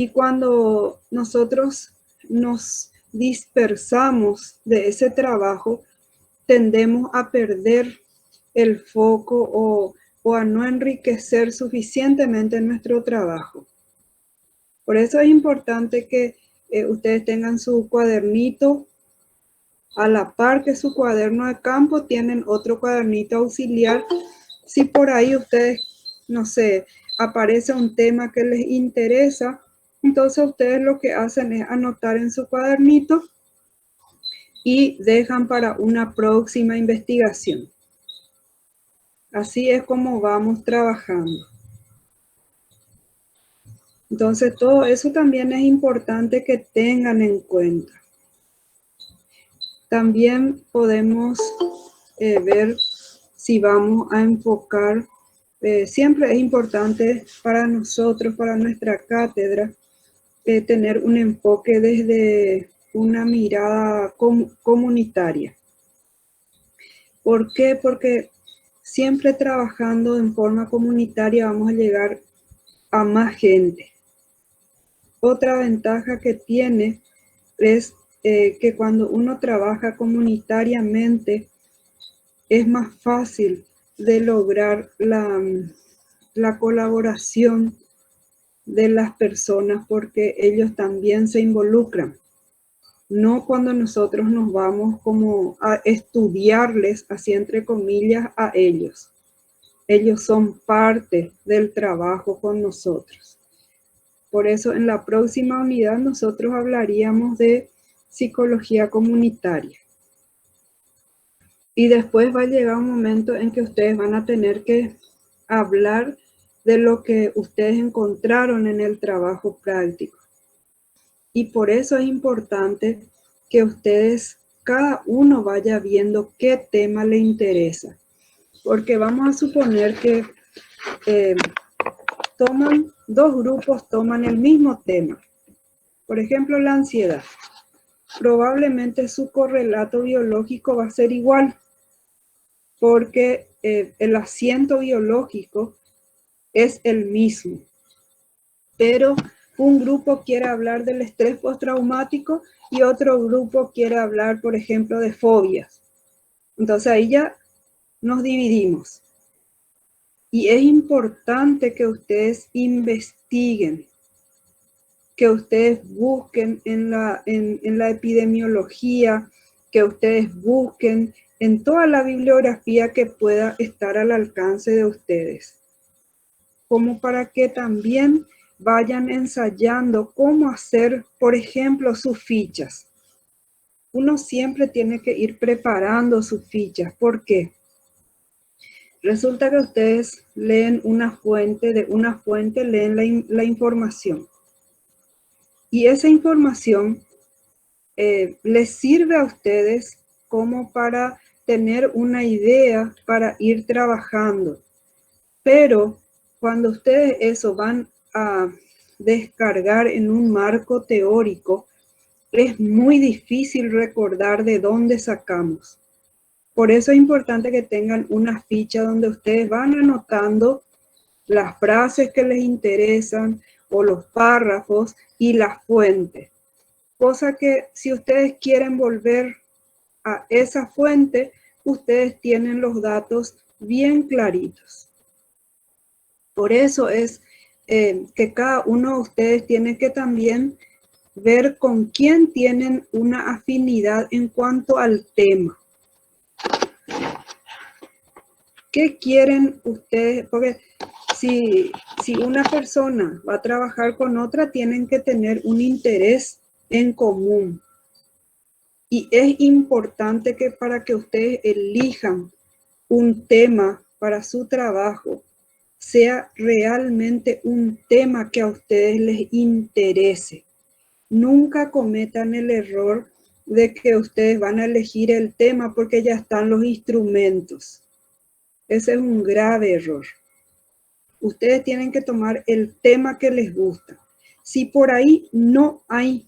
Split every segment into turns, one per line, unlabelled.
Y cuando nosotros nos dispersamos de ese trabajo, tendemos a perder el foco o a no enriquecer suficientemente nuestro trabajo. Por eso es importante que ustedes tengan su cuadernito a la par que su cuaderno de campo, tienen otro cuadernito auxiliar. Si por ahí ustedes, no sé, aparece un tema que les interesa, entonces ustedes lo que hacen es anotar en su cuadernito y dejan para una próxima investigación. Así es como vamos trabajando. Entonces todo eso también es importante que tengan en cuenta. También podemos ver si vamos a enfocar. Siempre es importante para nosotros, para nuestra cátedra, tener un enfoque desde una mirada comunitaria. ¿Por qué? Porque siempre trabajando en forma comunitaria vamos a llegar a más gente. Otra ventaja que tiene es que cuando uno trabaja comunitariamente es más fácil de lograr la colaboración de las personas porque ellos también se involucran. No cuando nosotros nos vamos como a estudiarles, así entre comillas, a ellos. Ellos son parte del trabajo con nosotros. Por eso en la próxima unidad nosotros hablaríamos de psicología comunitaria. Y después va a llegar un momento en que ustedes van a tener que hablar de lo que ustedes encontraron en el trabajo práctico. Y por eso es importante que ustedes, cada uno vaya viendo qué tema le interesa. Porque vamos a suponer que dos grupos toman el mismo tema. Por ejemplo, la ansiedad. Probablemente su correlato biológico va a ser igual, porque el asiento biológico es el mismo. Pero un grupo quiere hablar del estrés postraumático y otro grupo quiere hablar, por ejemplo, de fobias. Entonces ahí ya nos dividimos. Y es importante que ustedes investiguen, que ustedes busquen en la epidemiología, que ustedes busquen en toda la bibliografía que pueda estar al alcance de ustedes, como para que también vayan ensayando cómo hacer, por ejemplo, sus fichas. Uno siempre tiene que ir preparando sus fichas. ¿Por qué? Resulta que ustedes leen una fuente, de una fuente leen la información. Y esa información les sirve a ustedes como para tener una idea para ir trabajando. Pero cuando ustedes eso van a descargar en un marco teórico, es muy difícil recordar de dónde sacamos. Por eso es importante que tengan una ficha donde ustedes van anotando las frases que les interesan o los párrafos y las fuentes. Cosa que si ustedes quieren volver a esa fuente, ustedes tienen los datos bien claritos. Por eso es que cada uno de ustedes tiene que también ver con quién tienen una afinidad en cuanto al tema. ¿Qué quieren ustedes? Porque si una persona va a trabajar con otra, tienen que tener un interés en común. Y es importante que para que ustedes elijan un tema para su trabajo, sea realmente un tema que a ustedes les interese. Nunca cometan el error de que ustedes van a elegir el tema porque ya están los instrumentos. Ese es un grave error. Ustedes tienen que tomar el tema que les gusta. Si por ahí no hay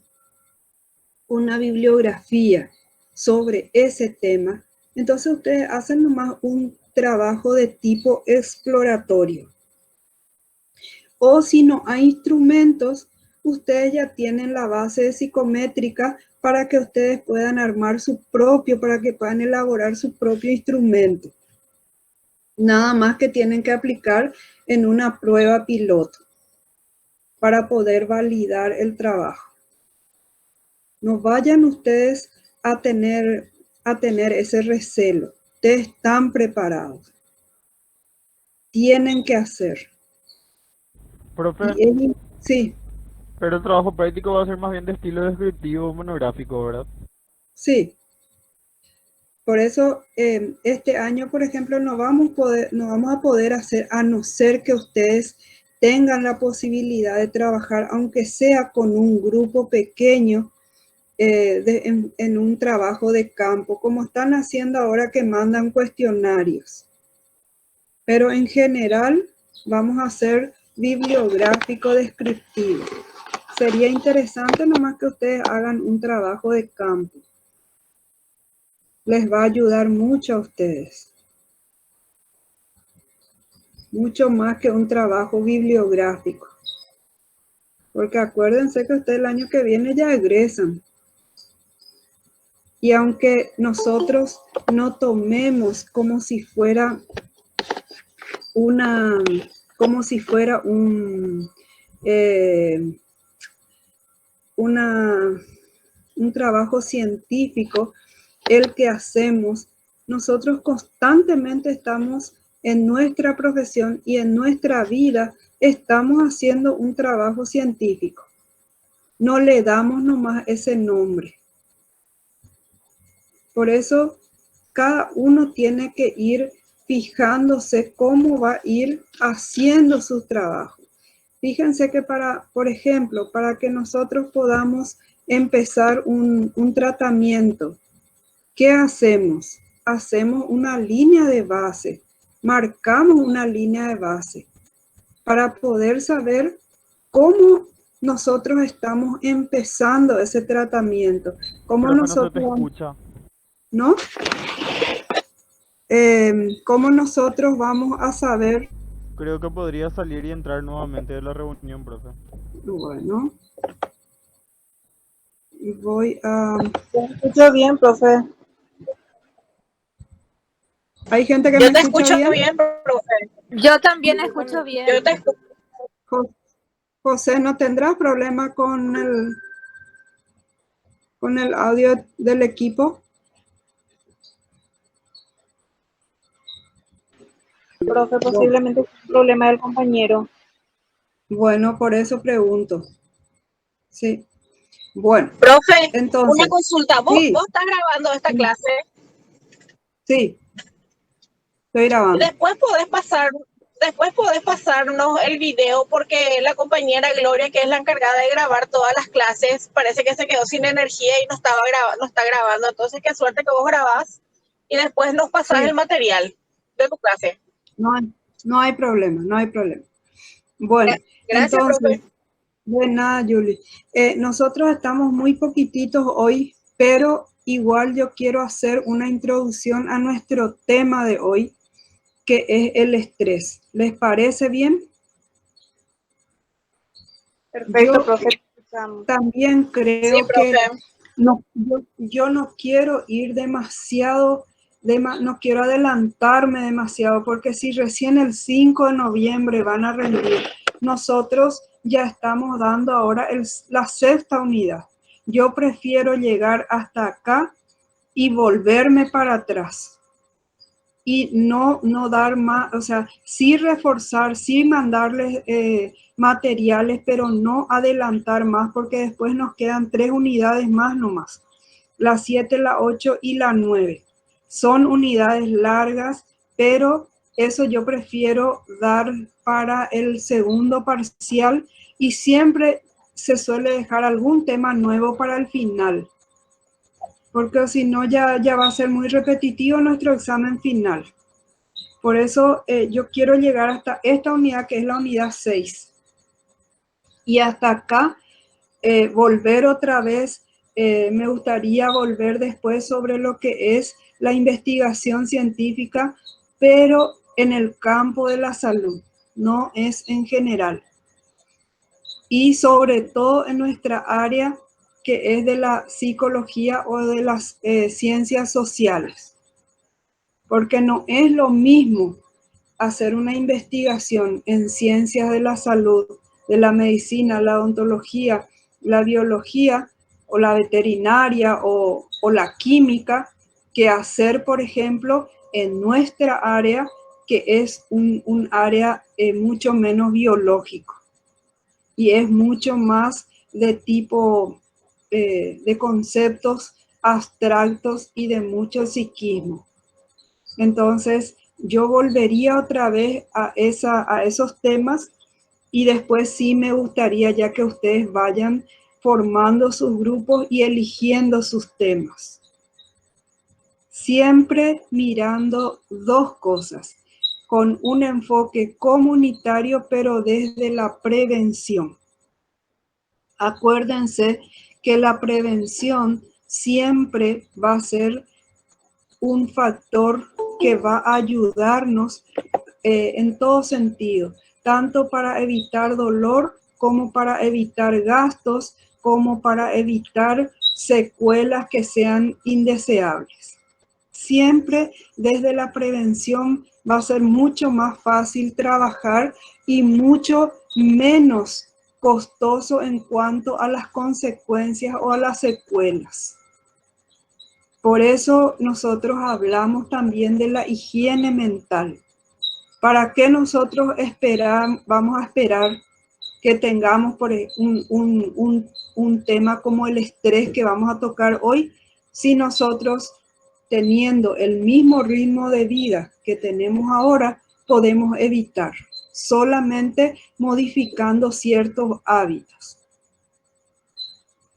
una bibliografía sobre ese tema, entonces ustedes hacen nomás un trabajo de tipo exploratorio. O si no hay instrumentos, ustedes ya tienen la base de psicométrica para que ustedes puedan armar su propio, para que puedan elaborar su propio instrumento. Nada más que tienen que aplicar en una prueba piloto para poder validar el trabajo. No vayan ustedes a tener ese recelo. Ustedes están preparados. Tienen que hacer.
Profe,
Sí,
pero el trabajo práctico va a ser más bien de estilo descriptivo monográfico, ¿verdad?
sí. Por eso este año, por ejemplo, no vamos a poder hacer, a no ser que ustedes tengan la posibilidad de trabajar, aunque sea con un grupo pequeño, en un trabajo de campo, como están haciendo ahora que mandan cuestionarios. Pero en general vamos a hacer bibliográfico descriptivo. Sería interesante nomás que ustedes hagan un trabajo de campo. Les va a ayudar mucho a ustedes. Mucho más que un trabajo bibliográfico. Porque acuérdense que ustedes el año que viene ya egresan. Y aunque nosotros no tomemos como si fuera un trabajo científico, el que hacemos, nosotros constantemente estamos en nuestra profesión y en nuestra vida, estamos haciendo un trabajo científico. No le damos nomás ese nombre. Por eso, cada uno tiene que ir fijándose cómo va a ir haciendo su trabajo. Fíjense que por ejemplo, para que nosotros podamos empezar un tratamiento, ¿qué hacemos? Hacemos una línea de base, marcamos una línea de base para poder saber cómo nosotros estamos empezando ese tratamiento, cómo
Profe, no se te
nosotros,
escucha.
¿no? Cómo nosotros vamos a saber,
Creo que podría salir y entrar nuevamente de la reunión, profe.
bueno, voy a...
Yo te escucho bien, profe.
¿Hay gente que
Yo
me
te
escucha
escucho
bien?
bien, profe.
Yo también escucho bien.
Yo te escucho.
José, ¿no tendrás problema con el audio del equipo?
Profe, posiblemente es un problema del compañero.
Bueno, por eso pregunto. Sí. Bueno,
Profe, una
entonces,
consulta. ¿Vos
sí,
estás grabando esta clase?
sí, estoy grabando.
Después podés pasarnos el video porque la compañera Gloria, que es la encargada de grabar todas las clases, parece que se quedó sin energía y no está grabando. Entonces, qué suerte que vos grabás y después nos pasás
Sí,
el material de tu clase.
no hay problema, no hay problema. Bueno,
Gracias,
entonces,
profe.
de nada, Julie. Nosotros estamos muy poquititos hoy, pero igual yo quiero hacer una introducción a nuestro tema de hoy, que es el estrés. ¿Les parece bien?
Perfecto,
Yo
profe.
también
Sí,
creo que
profe.
no, yo no quiero ir demasiado, no quiero adelantarme demasiado, porque si recién el 5 de noviembre van a rendir, nosotros ya estamos dando ahora la sexta unidad. Yo prefiero llegar hasta acá y volverme para atrás. Y no dar más, o sea, sí reforzar, sí mandarles materiales, pero no adelantar más, porque después nos quedan 3 unidades más nomás, la 7, la 8 y la 9. Son unidades largas, pero eso yo prefiero dar para el segundo parcial y siempre se suele dejar algún tema nuevo para el final, porque si no ya va a ser muy repetitivo nuestro examen final. Por eso yo quiero llegar hasta esta unidad, que es la unidad 6. Y hasta acá, volver otra vez, me gustaría volver después sobre lo que es la investigación científica, pero en el campo de la salud, no es en general. y sobre todo en nuestra área que es de la psicología o de las ciencias sociales. Porque no es lo mismo hacer una investigación en ciencias de la salud, de la medicina, la odontología, la biología o la veterinaria o la química, que hacer, por ejemplo, en nuestra área, que es un área mucho menos biológico y es mucho más de tipo de conceptos abstractos y de mucho psiquismo. Entonces, yo volvería otra vez a esos temas y después sí me gustaría ya que ustedes vayan formando sus grupos y eligiendo sus temas. Siempre mirando dos cosas, con un enfoque comunitario, pero desde la prevención. Acuérdense que la prevención siempre va a ser un factor que va a ayudarnos en todo sentido, tanto para evitar dolor como para evitar gastos, como para evitar secuelas que sean indeseables. Siempre desde la prevención va a ser mucho más fácil trabajar y mucho menos costoso en cuanto a las consecuencias o a las secuelas. Por eso nosotros hablamos también de la higiene mental. ¿Para qué nosotros vamos a esperar que tengamos un tema como el estrés que vamos a tocar hoy, si nosotros, teniendo el mismo ritmo de vida que tenemos ahora, podemos evitar, solamente modificando ciertos hábitos?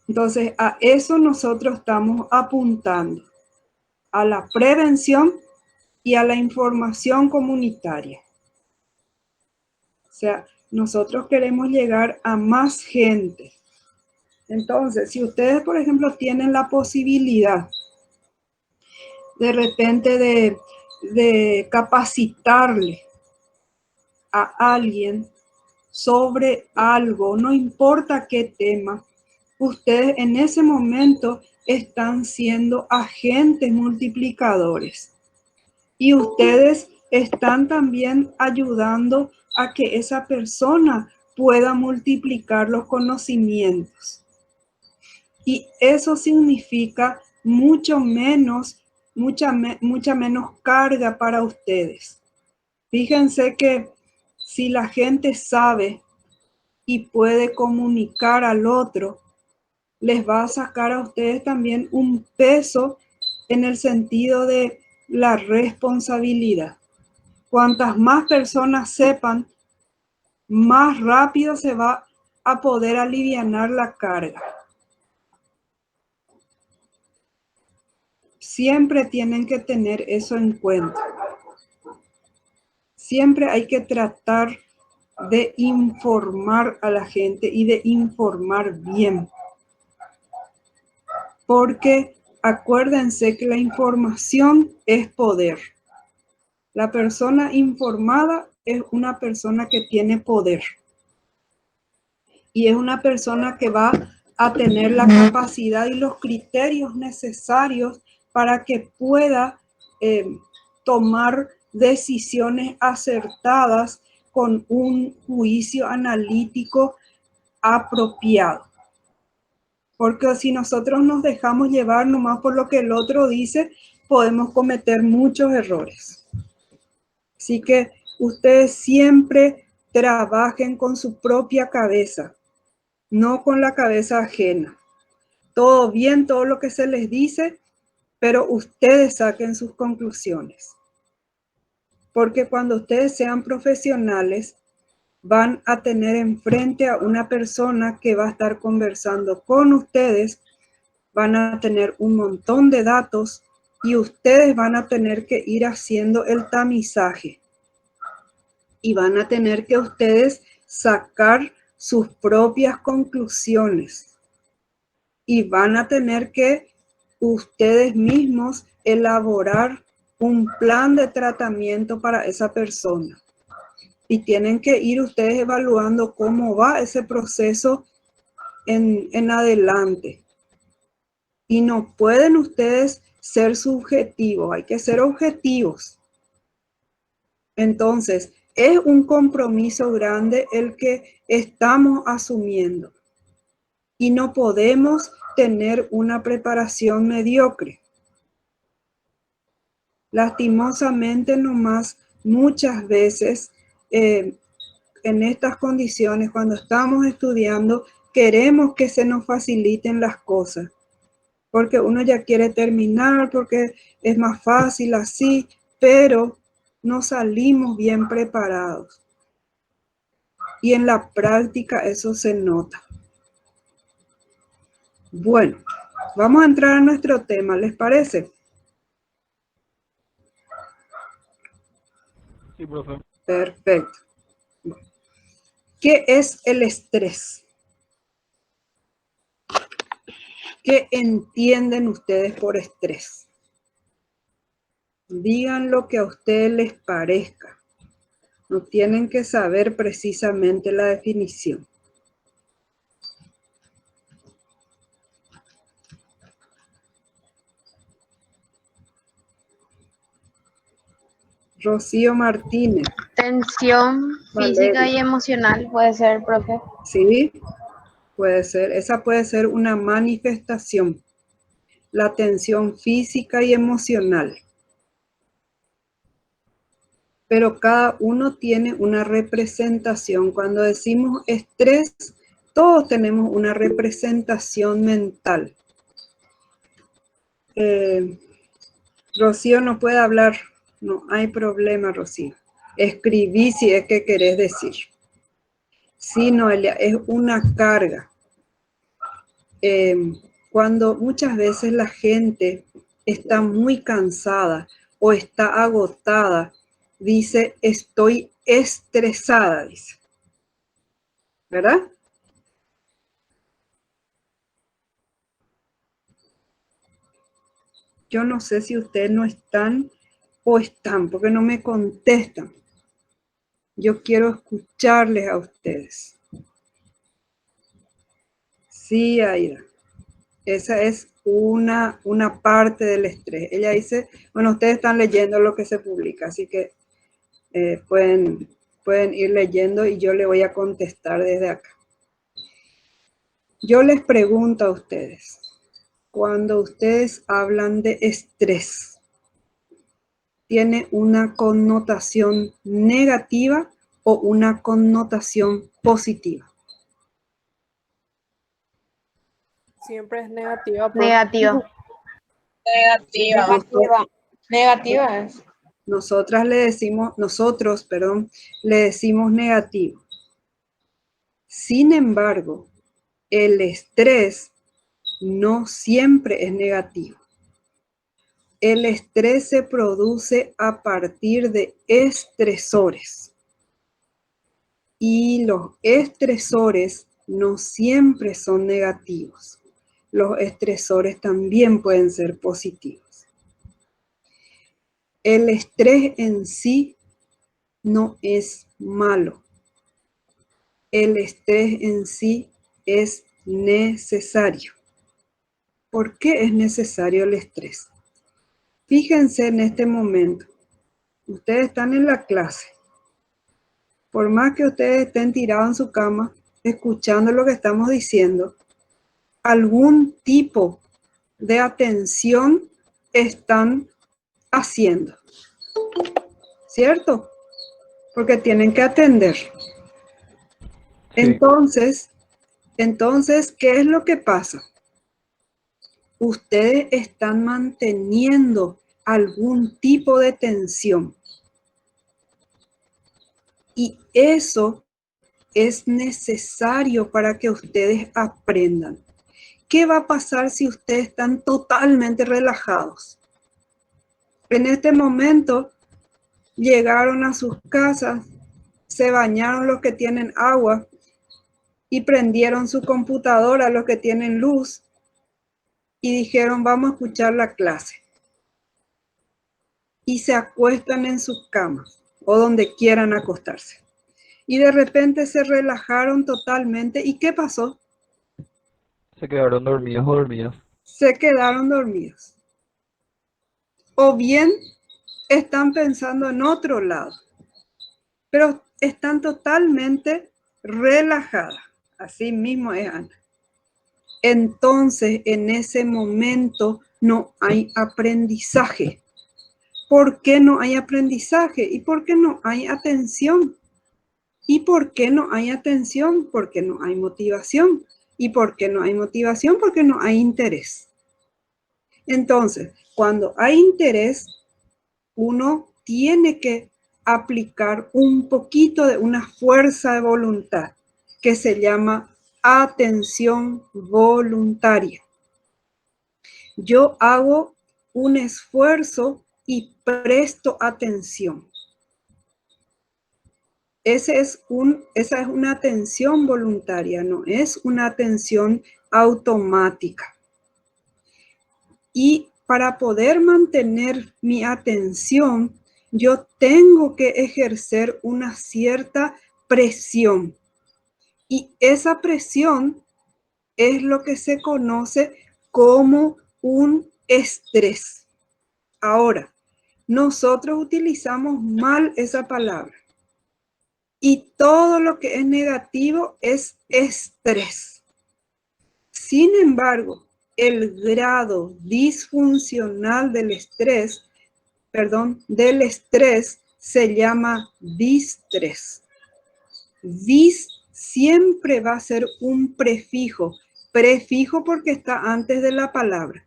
Entonces, a eso nosotros estamos apuntando, a la prevención y a la información comunitaria. O sea, nosotros queremos llegar a más gente. Entonces, si ustedes, por ejemplo, tienen la posibilidad de repente de capacitarle a alguien sobre algo, no importa qué tema, ustedes en ese momento están siendo agentes multiplicadores. Y ustedes están también ayudando a que esa persona pueda multiplicar los conocimientos. Y eso significa mucha menos carga para ustedes. Fíjense que si la gente sabe y puede comunicar al otro, les va a sacar a ustedes también un peso en el sentido de la responsabilidad. Cuantas más personas sepan, más rápido se va a poder alivianar la carga. Siempre tienen que tener eso en cuenta. Siempre hay que tratar de informar a la gente y de informar bien. Porque acuérdense que la información es poder. La persona informada es una persona que tiene poder. Y es una persona que va a tener la capacidad y los criterios necesarios para que pueda tomar decisiones acertadas con un juicio analítico apropiado. Porque si nosotros nos dejamos llevar nomás por lo que el otro dice, podemos cometer muchos errores. Así que ustedes siempre trabajen con su propia cabeza, no con la cabeza ajena. Todo bien, todo lo que se les dice, pero ustedes saquen sus conclusiones. Porque cuando ustedes sean profesionales, van a tener enfrente a una persona que va a estar conversando con ustedes, van a tener un montón de datos y ustedes van a tener que ir haciendo el tamizaje. Y van a tener que ustedes sacar sus propias conclusiones. Y van a tener que ustedes mismos elaborar un plan de tratamiento para esa persona. Y tienen que ir ustedes evaluando cómo va ese proceso en adelante. Y no pueden ustedes ser subjetivos, hay que ser objetivos. Entonces, es un compromiso grande el que estamos asumiendo. Y no podemos tener una preparación mediocre. Lastimosamente nomás, muchas veces, en estas condiciones, cuando estamos estudiando, queremos que se nos faciliten las cosas. Porque uno ya quiere terminar, porque es más fácil así, pero no salimos bien preparados. Y en la práctica eso se nota. Bueno, vamos a entrar a nuestro tema, ¿les parece?
Sí, profe.
Perfecto. ¿Qué es el estrés? ¿Qué entienden ustedes por estrés? Digan lo que a ustedes les parezca. No tienen que saber precisamente la definición. Rocío Martínez.
Tensión física
Valeria.
y emocional puede ser, profe.
Sí, puede ser. Esa puede ser una manifestación. La tensión física y emocional. Pero cada uno tiene una representación. Cuando decimos estrés, todos tenemos una representación mental. Rocío no puede hablar. No hay problema, Rocío. Escribí si es que querés decir. Sí, Noelia, es una carga. Cuando muchas veces la gente está muy cansada o está agotada, dice, estoy estresada, dice. ¿Verdad? Yo no sé si ustedes no están o están, porque no me contestan. Yo quiero escucharles a ustedes. Sí, Aida. Esa es una parte del estrés. Ella dice, bueno, ustedes están leyendo lo que se publica, así que pueden ir leyendo y yo le voy a contestar desde acá. Yo les pregunto a ustedes, cuando ustedes hablan de estrés, ¿tiene una connotación negativa o una connotación positiva?
Siempre es negativa.
Negativa.
Negativa es.
Nosotros le decimos negativo. Sin embargo, el estrés no siempre es negativo. El estrés se produce a partir de estresores. Y los estresores no siempre son negativos. Los estresores también pueden ser positivos. El estrés en sí no es malo. El estrés en sí es necesario. ¿Por qué es necesario el estrés? Fíjense en este momento. Ustedes están en la clase. Por más que ustedes estén tirados en su cama, escuchando lo que estamos diciendo, algún tipo de atención están haciendo. ¿Cierto? Porque tienen que atender.
Sí.
Entonces, ¿qué es lo que pasa? Ustedes están manteniendo algún tipo de tensión. Y eso es necesario para que ustedes aprendan. ¿Qué va a pasar si ustedes están totalmente relajados? En este momento llegaron a sus casas, se bañaron los que tienen agua y prendieron su computadora los que tienen luz y dijeron vamos a escuchar la clase. Y se acuestan en sus camas o donde quieran acostarse. y de repente se relajaron totalmente. ¿Y qué pasó?
Se quedaron dormidos o dormidas.
Se quedaron dormidos. O bien están pensando en otro lado, pero están totalmente relajadas. Así mismo es, Ana. Entonces, en ese momento no hay aprendizaje. ¿Por qué no hay aprendizaje? ¿Y por qué no hay atención? ¿Y por qué no hay atención? Porque no hay motivación. ¿Y por qué no hay motivación? Porque no hay interés. Entonces, cuando hay interés, uno tiene que aplicar un poquito de una fuerza de voluntad que se llama atención voluntaria. Yo hago un esfuerzo y presto atención. Esa es una atención voluntaria, no es una atención automática. Y para poder mantener mi atención, yo tengo que ejercer una cierta presión. Y esa presión es lo que se conoce como un estrés. Ahora, nosotros utilizamos mal esa palabra. Y todo lo que es negativo es estrés. Sin embargo, el grado disfuncional del estrés se llama distrés. Dis siempre va a ser un prefijo porque está antes de la palabra.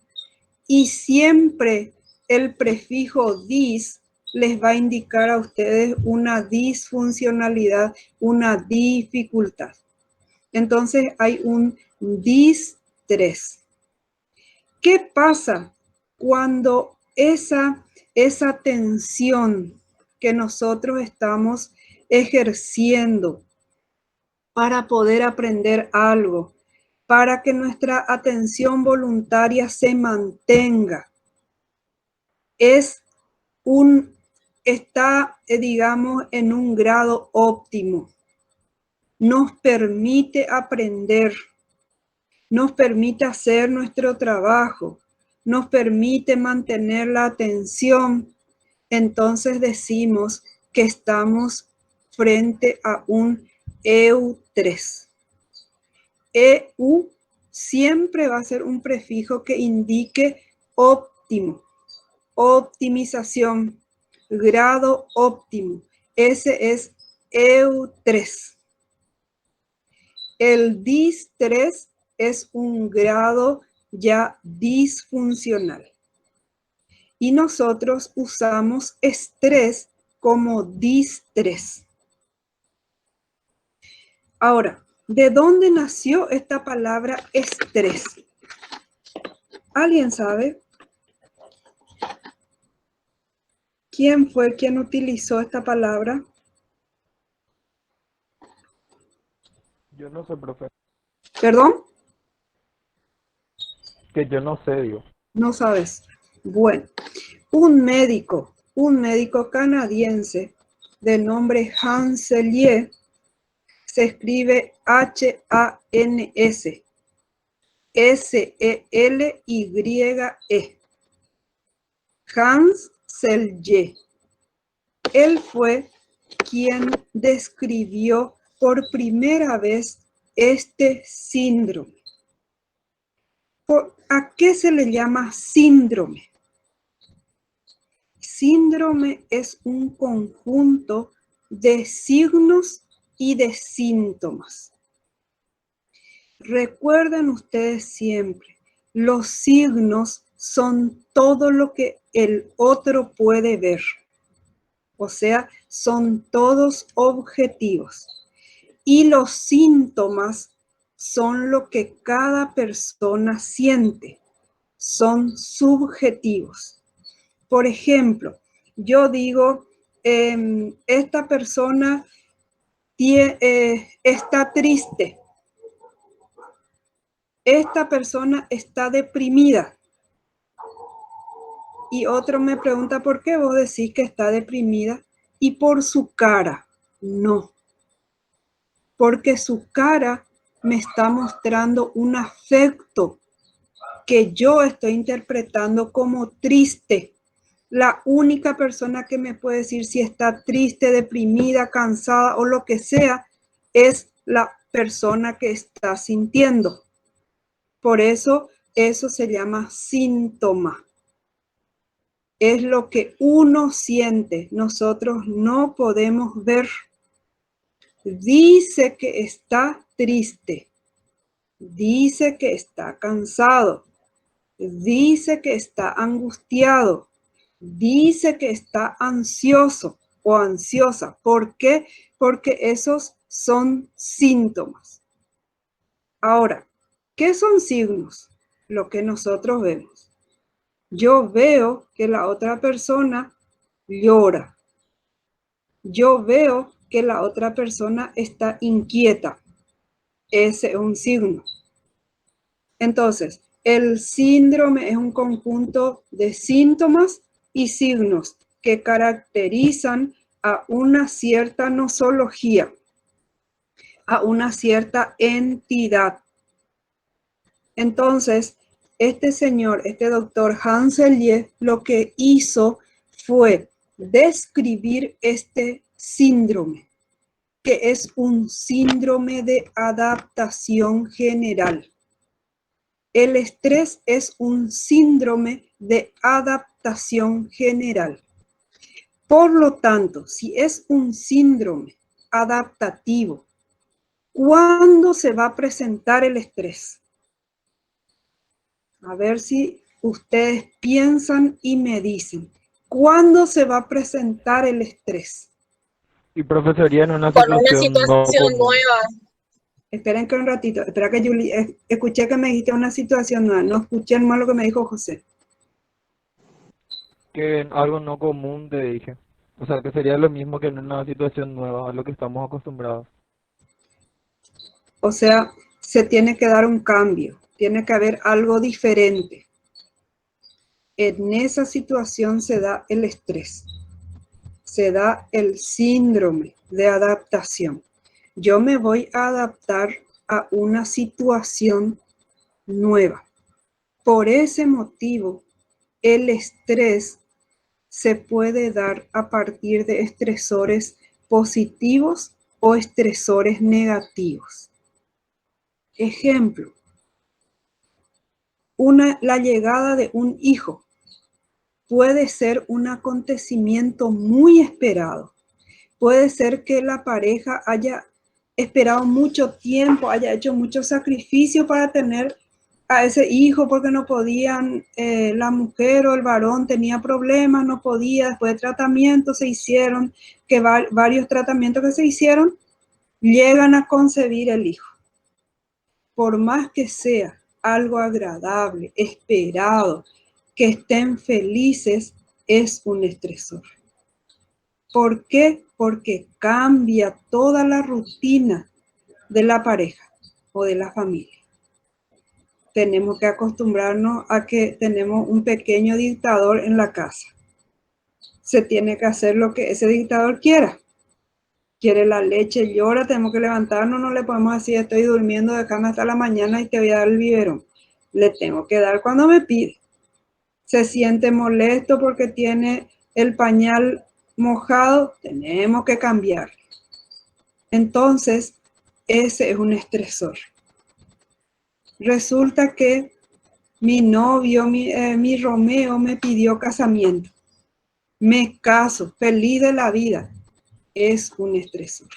Y siempre el prefijo dis les va a indicar a ustedes una disfuncionalidad, una dificultad. Entonces hay un distrés. ¿Qué pasa cuando esa tensión que nosotros estamos ejerciendo para poder aprender algo, para que nuestra atención voluntaria se mantenga, está, digamos, en un grado óptimo? Nos permite aprender, nos permite hacer nuestro trabajo, nos permite mantener la atención. Entonces decimos que estamos frente a un EU3. EU siempre va a ser un prefijo que indique óptimo, optimización, grado óptimo. Ese es EU3. El distrés es un grado ya disfuncional. Y nosotros usamos estrés como distrés. Ahora, ¿de dónde nació esta palabra estrés? ¿Alguien sabe? ¿Quién fue quien utilizó esta palabra?
Yo no sé, profe.
¿Perdón?
Que yo no sé, digo.
No sabes. Bueno, un médico canadiense de nombre Hans Selye, se escribe H-A-N-S, S-E-L-Y-E. Hans Selye. Él fue quien describió por primera vez este síndrome. ¿A qué se le llama síndrome? Síndrome es un conjunto de signos y de síntomas. Recuerden ustedes siempre, los signos son todo lo que el otro puede ver. O sea, son todos objetivos. Y los síntomas son lo que cada persona siente. Son subjetivos. Por ejemplo, yo digo, esta persona está triste. Esta persona está deprimida. Y otro me pregunta, ¿por qué vos decís que está deprimida? Y por su cara. No. porque su cara me está mostrando un afecto que yo estoy interpretando como triste. La única persona que me puede decir si está triste, deprimida, cansada o lo que sea, es la persona que está sintiendo. Por eso se llama síntoma. Es lo que uno siente. Nosotros no podemos ver. Dice que está triste. Dice que está cansado. Dice que está angustiado. Dice que está ansioso o ansiosa. ¿Por qué? Porque esos son síntomas. Ahora, ¿qué son signos? Lo que nosotros vemos. Yo veo que la otra persona llora. Yo veo que la otra persona está inquieta. Ese es un signo. Entonces, el síndrome es un conjunto de síntomas y signos que caracterizan a una cierta nosología, a una cierta entidad. Entonces, este señor, este doctor Hans Selye, lo que hizo fue describir este síndrome, que es un síndrome de adaptación general. El estrés es un síndrome de adaptación general. Por lo tanto, si es un síndrome adaptativo, ¿cuándo se va a presentar el estrés? A ver si ustedes piensan y me dicen, ¿cuándo se va a presentar el estrés?
Y profesoría en una
Con una
situación no
situación
común.
nueva.
Esperen que un ratito, espera que Julie, escuché que me dijiste una situación nueva, no escuché más lo que me dijo José.
Que en algo no común te dije. O sea, que sería lo mismo que en una situación nueva, a lo que estamos acostumbrados.
O sea, se tiene que dar un cambio, tiene que haber algo diferente. En esa situación se da el estrés, se da el síndrome de adaptación. Yo me voy a adaptar a una situación nueva. Por ese motivo, el estrés se puede dar a partir de estresores positivos o estresores negativos. Ejemplo, la llegada de un hijo puede ser un acontecimiento muy esperado. Puede ser que la pareja haya esperado mucho tiempo, haya hecho mucho sacrificio para tener a ese hijo porque no podían, la mujer o el varón tenía problemas, no podía, después de tratamientos se hicieron, que varios tratamientos que se hicieron, llegan a concebir el hijo. Por más que sea algo agradable, esperado, que estén felices, es un estresor. ¿Por qué? Porque cambia toda la rutina de la pareja o de la familia. Tenemos que acostumbrarnos a que tenemos un pequeño dictador en la casa. Se tiene que hacer lo que ese dictador quiera. Quiere la leche, llora, tenemos que levantarnos, no le podemos decir estoy durmiendo, déjame hasta la mañana y te voy a dar el biberón. Le tengo que dar cuando me pide. Se siente molesto porque tiene el pañal mojado, tenemos que cambiar. Entonces, ese es un estresor. Resulta que mi novio, mi Romeo me pidió casamiento. Me caso, feliz de la vida. Es un estresor.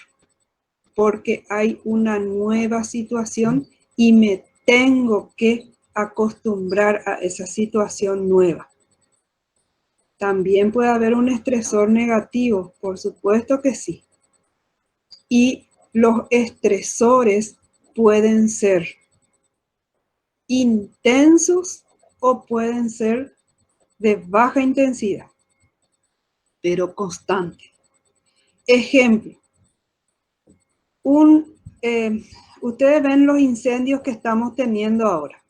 Porque hay una nueva situación y me tengo que acostumbrar a esa situación nueva. También puede haber un estresor negativo, por supuesto que sí. Y los estresores pueden ser intensos o pueden ser de baja intensidad, pero constante. Ejemplo, ustedes ven los incendios que estamos teniendo ahora.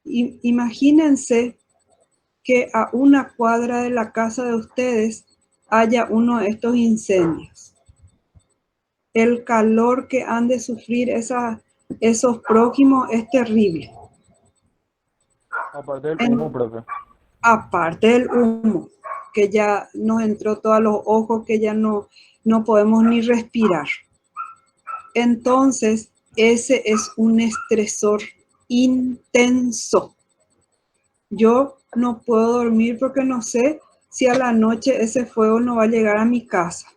Imagínense que a una cuadra de la casa de ustedes haya uno de estos incendios. el calor que han de sufrir esos prójimos es terrible.
Aparte del humo, profe.
Aparte del humo, que ya nos entró todo a los ojos, que ya no podemos ni respirar. Entonces, ese es un estresor intenso. Yo no puedo dormir porque no sé si a la noche ese fuego no va a llegar a mi casa.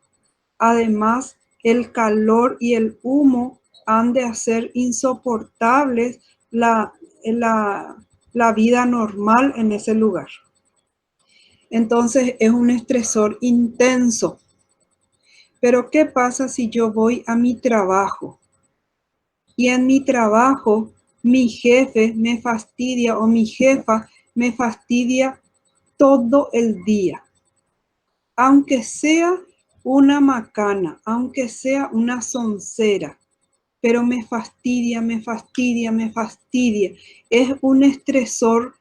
Además, el calor y el humo han de hacer insoportables la vida normal en ese lugar. Entonces, es un estresor intenso. Pero, ¿qué pasa si yo voy a mi trabajo? Y en mi trabajo, mi jefe me fastidia o mi jefa me fastidia todo el día. Aunque sea una macana, aunque sea una soncera, pero me fastidia, me fastidia, me fastidia. Es un estresor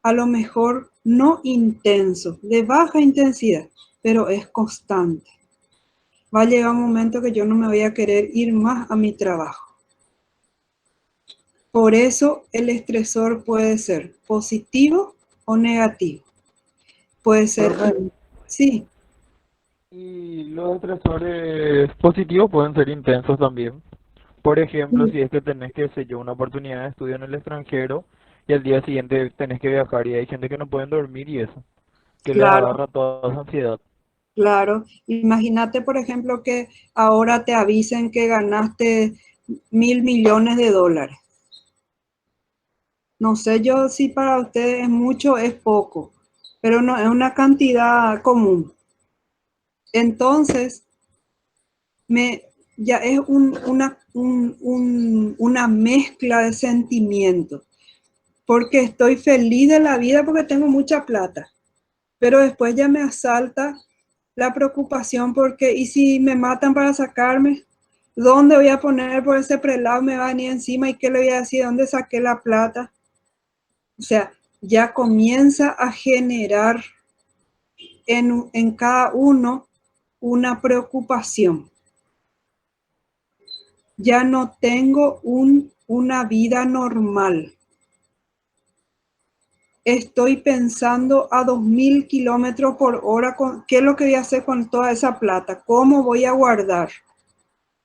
a lo mejor no intenso, de baja intensidad, pero es constante. Va a llegar un momento que yo no me voy a querer ir más a mi trabajo. Por eso el estresor puede ser positivo o negativo. Puede ser,
Profe,
sí,
y los estresores positivos pueden ser intensos también. Por ejemplo, si es que tenés que, sé yo, una oportunidad de estudio en el extranjero y al día siguiente tenés que viajar y hay gente que no pueden dormir y eso, que les
claro,
agarra toda esa ansiedad.
claro. Imagínate, por ejemplo, que ahora te avisen que ganaste 1.000 millones de dólares. No sé yo si para ustedes es mucho o es poco, pero no es una cantidad común. Entonces, ya es una mezcla de sentimientos, porque estoy feliz de la vida porque tengo mucha plata, pero después ya me asalta la preocupación porque, ¿y si me matan para sacarme? ¿Dónde voy a poner por ese prelado? Me va a venir encima y ¿qué le voy a decir? ¿Dónde saqué la plata? O sea, ya comienza a generar en cada uno una preocupación. Ya no tengo una vida normal. Estoy pensando a 2.000 kilómetros por hora. ¿Qué es lo que voy a hacer con toda esa plata? ¿Cómo voy a guardar?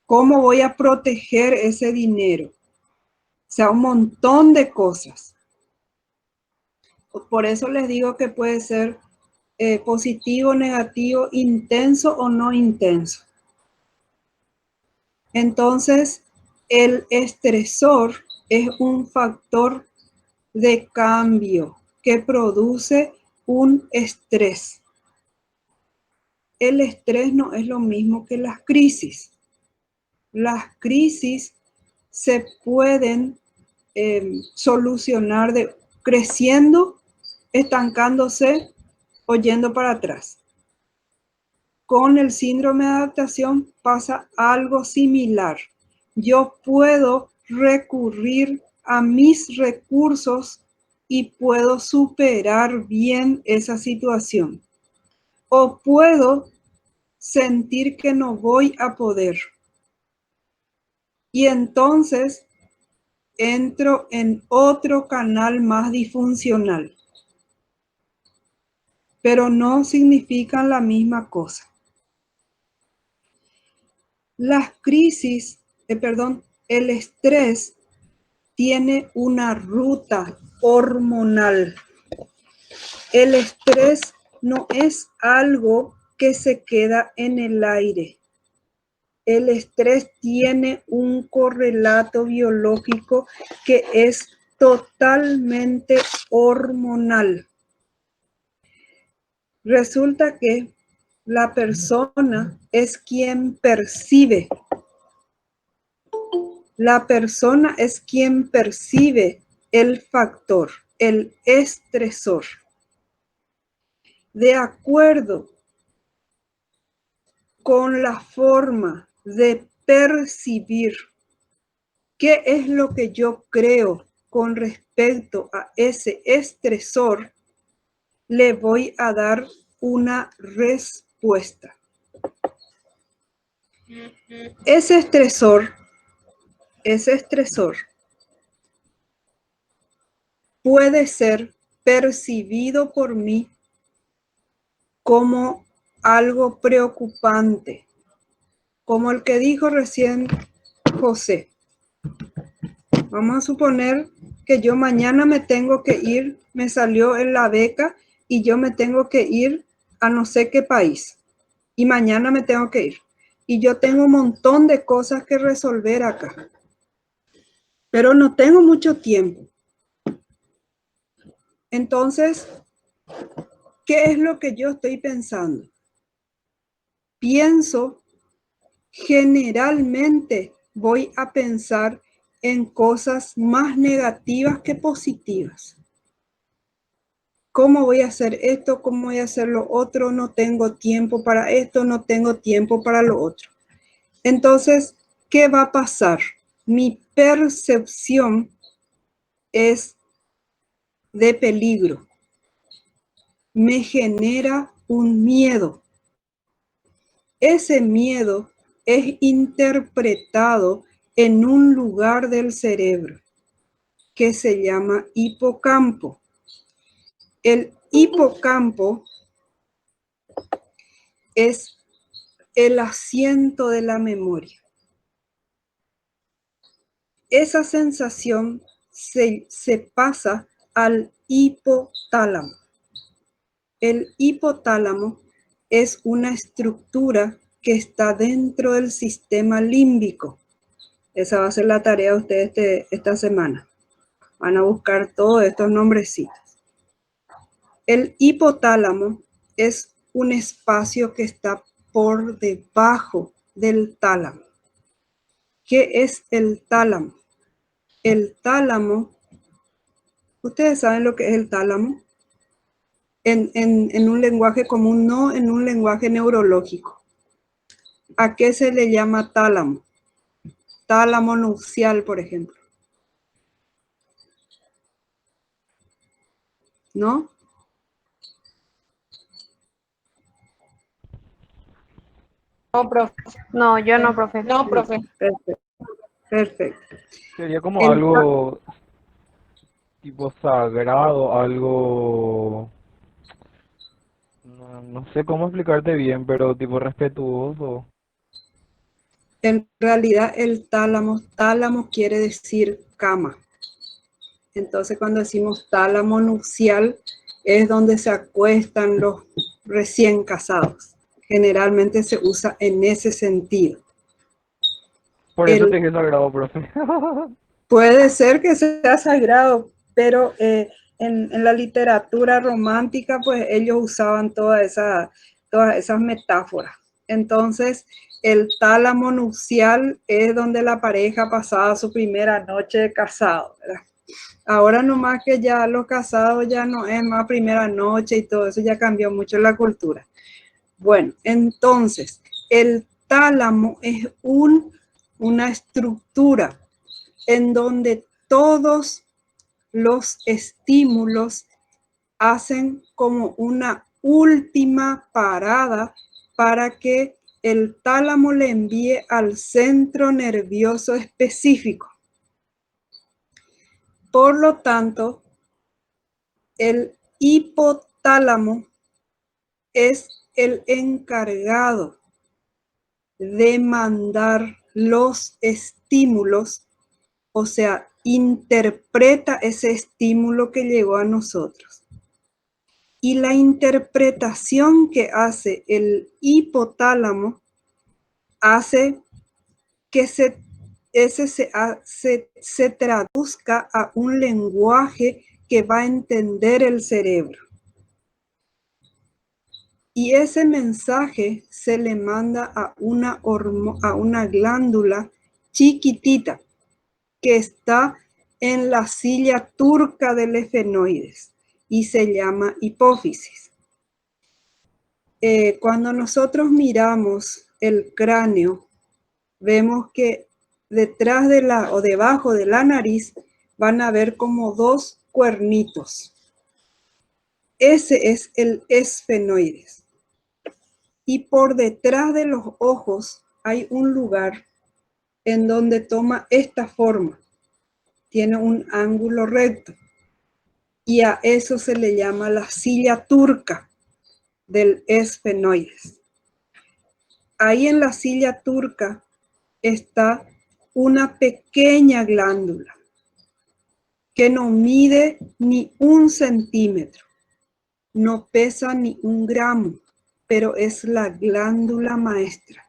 ¿Cómo voy a proteger ese dinero? O sea, un montón de cosas. Por eso les digo que puede ser positivo, negativo, intenso o no intenso. Entonces, el estresor es un factor de cambio que produce un estrés. El estrés no es lo mismo que las crisis. Las crisis se pueden solucionar creciendo, estancándose o yendo para atrás. Con el síndrome de adaptación pasa algo similar. Yo puedo recurrir a mis recursos y puedo superar bien esa situación. O puedo sentir que no voy a poder. Y entonces entro en otro canal más disfuncional. Pero no significan la misma cosa. Las crisis, el estrés tiene una ruta hormonal. El estrés no es algo que se queda en el aire. El estrés tiene un correlato biológico que es totalmente hormonal. Resulta que la persona es quien percibe. La persona es quien percibe el factor, el estresor. De acuerdo con la forma de percibir qué es lo que yo creo con respecto a ese estresor, le voy a dar una respuesta. Ese estresor puede ser percibido por mí como algo preocupante, como el que dijo recién José. Vamos a suponer que yo mañana me tengo que ir, me salió en la beca y yo me tengo que ir a no sé qué país. Y mañana me tengo que ir. Y yo tengo un montón de cosas que resolver acá. Pero no tengo mucho tiempo. Entonces, ¿qué es lo que yo estoy pensando? Generalmente voy a pensar en cosas más negativas que positivas. ¿Cómo voy a hacer esto? ¿Cómo voy a hacer lo otro? No tengo tiempo para esto, no tengo tiempo para lo otro. Entonces, ¿qué va a pasar? Mi percepción es de peligro. Me genera un miedo. Ese miedo es interpretado en un lugar del cerebro que se llama hipocampo. El hipocampo es el asiento de la memoria. Esa sensación se pasa al hipotálamo. El hipotálamo es una estructura que está dentro del sistema límbico. Esa va a ser la tarea de ustedes esta semana. Van a buscar todos estos nombrecitos. El hipotálamo es un espacio que está por debajo del tálamo. ¿Qué es el tálamo? El tálamo, ¿ustedes saben lo que es el tálamo? En un lenguaje común, no en un lenguaje neurológico. ¿A qué se le llama tálamo? Tálamo nucial, por ejemplo. ¿No?
No, profe.
No, yo no, profe.
No, profe.
Perfecto. Perfecto.
Sería como algo tipo sagrado, algo, no sé cómo explicarte bien, pero tipo respetuoso.
En realidad el tálamo quiere decir cama. Entonces cuando decimos tálamo nupcial es donde se acuestan los recién casados. Generalmente se usa en ese sentido.
Por eso te dije sagrado, profe.
Puede ser que sea sagrado, pero en la literatura romántica, pues ellos usaban todas esas metáforas. Entonces, el tálamo nupcial es donde la pareja pasaba su primera noche de casado, ¿verdad? Ahora nomás que ya los casados ya no es más primera noche y todo eso, ya cambió mucho la cultura. Bueno, entonces, el tálamo es una estructura en donde todos los estímulos hacen como una última parada para que el tálamo le envíe al centro nervioso específico. Por lo tanto, el hipotálamo es el encargado de mandar los estímulos, o sea, interpreta ese estímulo que llegó a nosotros. Y la interpretación que hace el hipotálamo hace que se traduzca a un lenguaje que va a entender el cerebro. Y ese mensaje se le manda a una glándula chiquitita que está en la silla turca del efenoides y se llama hipófisis. Cuando nosotros miramos el cráneo, vemos que detrás o debajo de la nariz van a ver como dos cuernitos. Ese es el esfenoides. Y por detrás de los ojos hay un lugar en donde toma esta forma, tiene un ángulo recto, y a eso se le llama la silla turca del esfenoides. Ahí en la silla turca está una pequeña glándula que no mide ni 1 centímetro, no pesa ni 1 gramo, pero es la glándula maestra.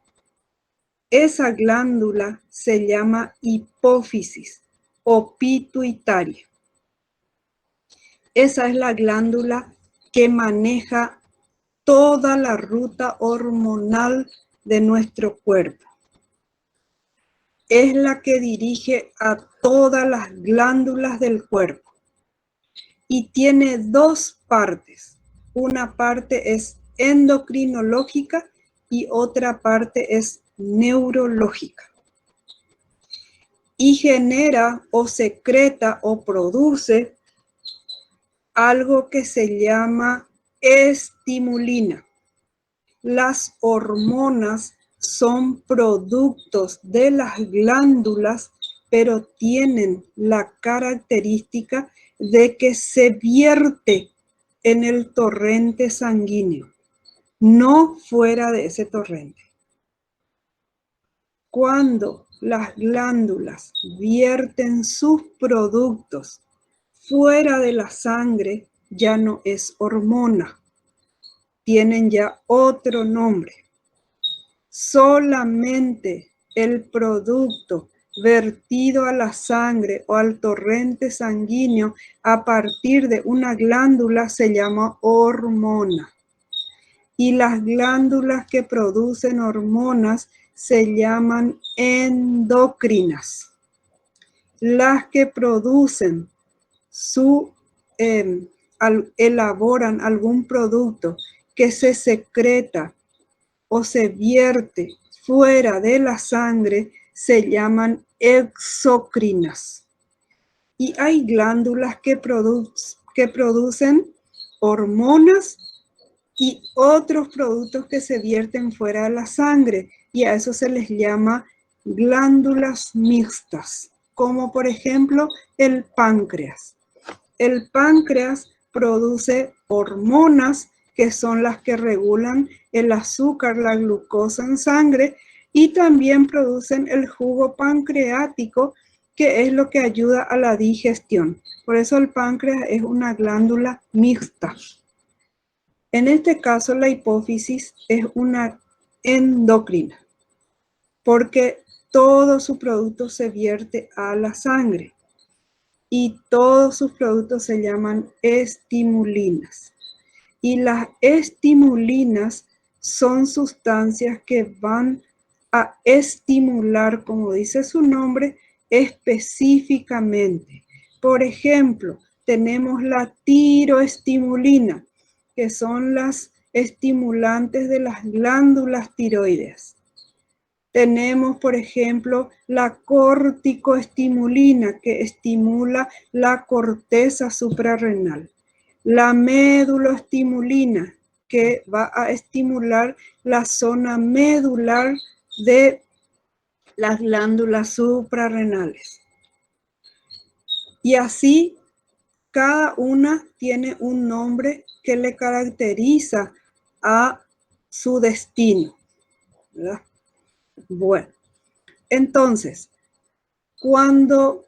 Esa glándula se llama hipófisis o pituitaria. Esa es la glándula que maneja toda la ruta hormonal de nuestro cuerpo. Es la que dirige a todas las glándulas del cuerpo. Y tiene 2 partes. Una parte es endocrinológica y otra parte es neurológica. Y genera o secreta o produce algo que se llama estimulina. Las hormonas son productos de las glándulas, pero tienen la característica de que se vierte en el torrente sanguíneo, no fuera de ese torrente. Cuando las glándulas vierten sus productos fuera de la sangre, ya no es hormona, tienen ya otro nombre. Solamente el producto vertido a la sangre o al torrente sanguíneo a partir de una glándula se llama hormona. Y las glándulas que producen hormonas se llaman endocrinas. Las que producen elaboran algún producto que se secreta o se vierte fuera de la sangre se llaman exocrinas. Y hay glándulas que producen hormonas y otros productos que se vierten fuera de la sangre, y a eso se les llama glándulas mixtas, como por ejemplo el páncreas. El páncreas produce hormonas que son las que regulan el azúcar, la glucosa en sangre, y también producen el jugo pancreático, que es lo que ayuda a la digestión. Por eso el páncreas es una glándula mixta. En este caso, la hipófisis es una endocrina, porque todo su producto se vierte a la sangre y todos sus productos se llaman estimulinas. Y las estimulinas son sustancias que van a estimular, como dice su nombre, específicamente. Por ejemplo, tenemos la tiroestimulina, que son las estimulantes de las glándulas tiroides. Tenemos, por ejemplo, la corticoestimulina, que estimula la corteza suprarrenal. La meduloestimulina, que va a estimular la zona medular de las glándulas suprarrenales. Y así, cada una tiene un nombre que le caracteriza a su destino, ¿verdad? Bueno, entonces, cuando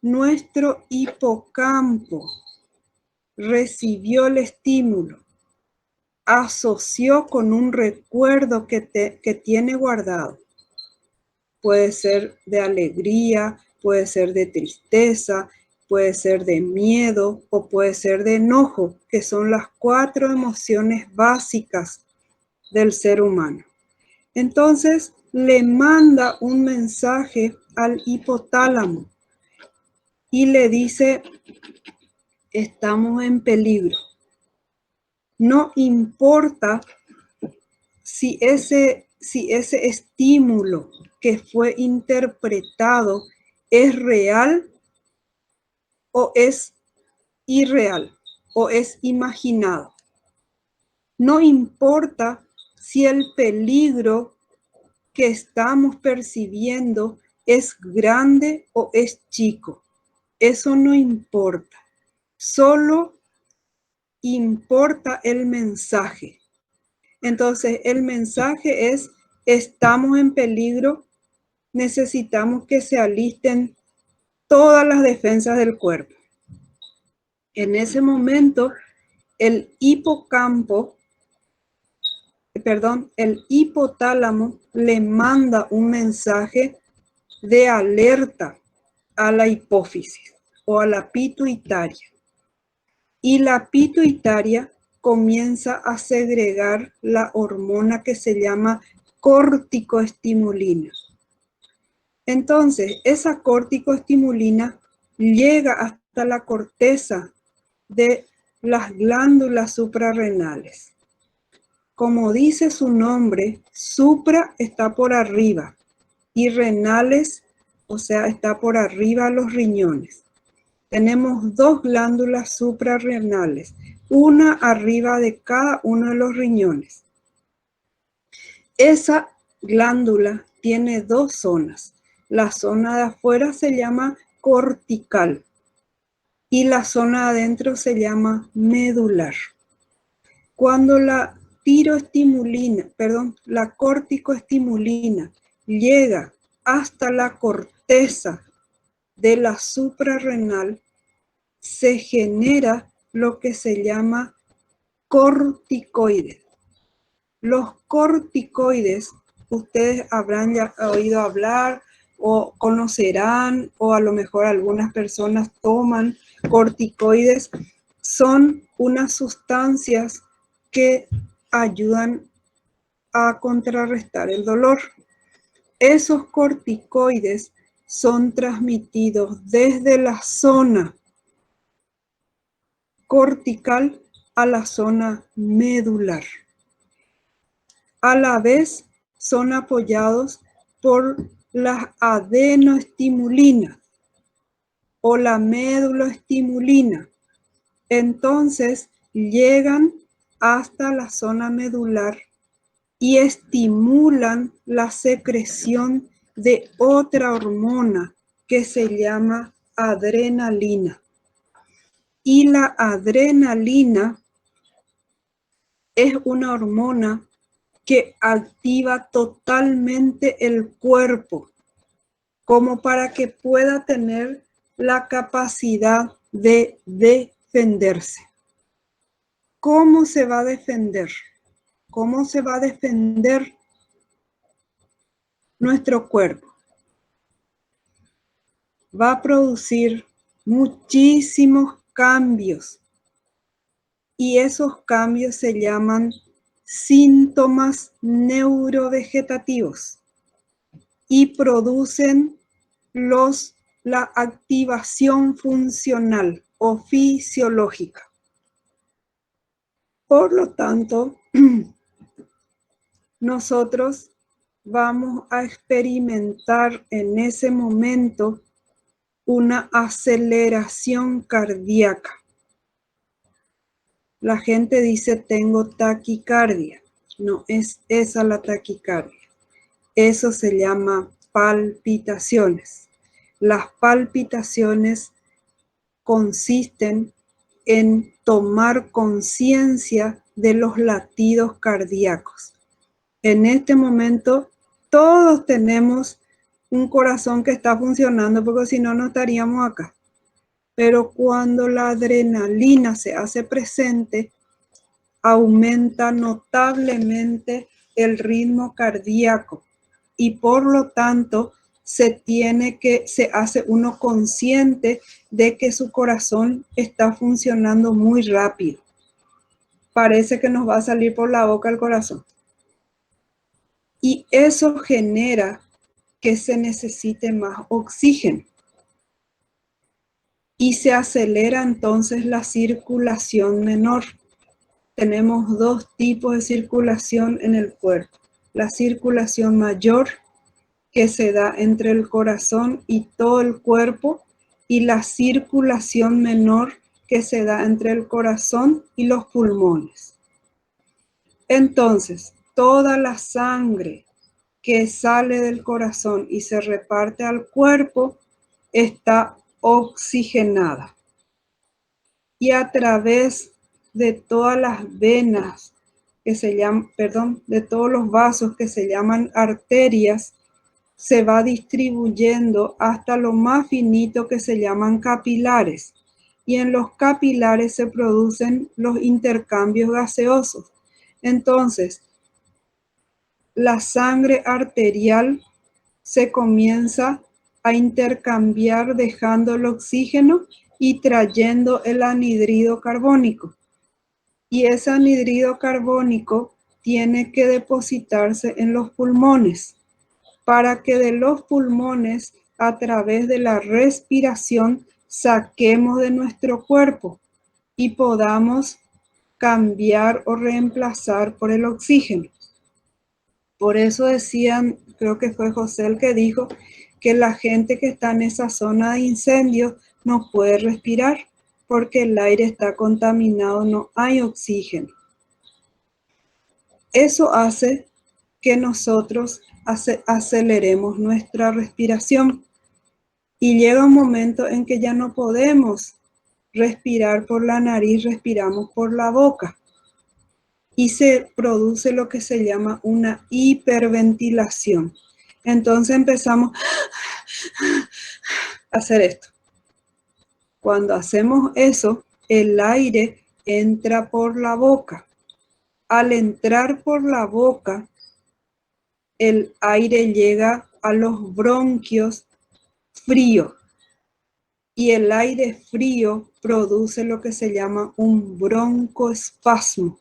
nuestro hipocampo recibió el estímulo, asoció con un recuerdo que tiene guardado. Puede ser de alegría, puede ser de tristeza, puede ser de miedo o puede ser de enojo, que son las 4 emociones básicas del ser humano. Entonces, le manda un mensaje al hipotálamo y le dice: estamos en peligro. No importa si ese estímulo que fue interpretado es real o es irreal o es imaginado. No importa si el peligro que estamos percibiendo es grande o es chico. Eso no importa. Solo importa el mensaje. Entonces, el mensaje es: estamos en peligro, necesitamos que se alisten todas las defensas del cuerpo. En ese momento, el hipotálamo le manda un mensaje de alerta a la hipófisis o a la pituitaria. Y la pituitaria comienza a segregar la hormona que se llama corticoestimulina. Entonces, esa corticoestimulina llega hasta la corteza de las glándulas suprarrenales. Como dice su nombre, supra está por arriba y renales, o sea, está por arriba los riñones. Tenemos dos glándulas suprarrenales, una arriba de cada uno de los riñones. Esa glándula tiene dos zonas. La zona de afuera se llama cortical y la zona de adentro se llama medular. Cuando la corticoestimulina llega hasta la corteza de la suprarrenal, se genera lo que se llama corticoides. Los corticoides, ustedes habrán ya oído hablar o conocerán, o a lo mejor algunas personas toman corticoides. Son unas sustancias que ayudan a contrarrestar el dolor. Esos corticoides son transmitidos desde la zona cortical a la zona medular. A la vez son apoyados por las adenoestimulinas o la meduloestimulina. Entonces llegan hasta la zona medular y estimulan la secreción de otra hormona que se llama adrenalina. Y la adrenalina es una hormona que activa totalmente el cuerpo, como para que pueda tener la capacidad de defenderse. ¿Cómo se va a defender? ¿Cómo se va a defender nuestro cuerpo? Va a producir muchísimos cambios y esos cambios se llaman síntomas neurovegetativos y producen la activación funcional o fisiológica. Por lo tanto, nosotros vamos a experimentar en ese momento una aceleración cardíaca. La gente dice: tengo taquicardia. No es esa la taquicardia. Eso se llama palpitaciones. Las palpitaciones consisten en tomar conciencia de los latidos cardíacos. En este momento todos tenemos un corazón que está funcionando, porque si no, no estaríamos acá. Pero cuando la adrenalina se hace presente, aumenta notablemente el ritmo cardíaco y por lo tanto se hace uno consciente de que su corazón está funcionando muy rápido. Parece que nos va a salir por la boca el corazón. Y eso genera que se necesite más oxígeno. Y se acelera entonces la circulación menor. Tenemos dos tipos de circulación en el cuerpo. La circulación mayor, que se da entre el corazón y todo el cuerpo, y la circulación menor, que se da entre el corazón y los pulmones. Entonces, toda la sangre que sale del corazón y se reparte al cuerpo está oxigenada. Y a través de todas las venas que se llaman, de todos los vasos que se llaman arterias, se va distribuyendo hasta lo más finito que se llaman capilares. Y en los capilares se producen los intercambios gaseosos. Entonces, la sangre arterial se comienza a intercambiar dejando el oxígeno y trayendo el anhídrido carbónico. Y ese anhídrido carbónico tiene que depositarse en los pulmones para que de los pulmones, a través de la respiración, saquemos de nuestro cuerpo y podamos cambiar o reemplazar por el oxígeno. Por eso decían, creo que fue José el que dijo, que la gente que está en esa zona de incendio no puede respirar porque el aire está contaminado, no hay oxígeno. Eso hace que nosotros aceleremos nuestra respiración y llega un momento en que ya no podemos respirar por la nariz, respiramos por la boca y se produce lo que se llama una hiperventilación. Entonces empezamos a hacer esto. Cuando hacemos eso, el aire entra por la boca. Al entrar por la boca, el aire llega a los bronquios frío y el aire frío produce lo que se llama un broncoespasmo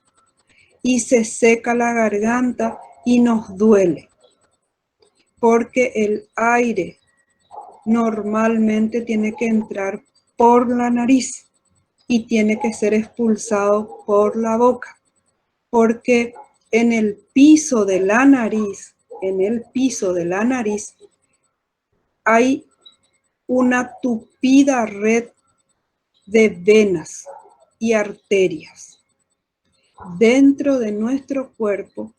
y se seca la garganta y nos duele porque el aire normalmente tiene que entrar por la nariz y tiene que ser expulsado por la boca porque en el piso de la nariz hay una tupida red de venas y arterias. Dentro de nuestro cuerpo,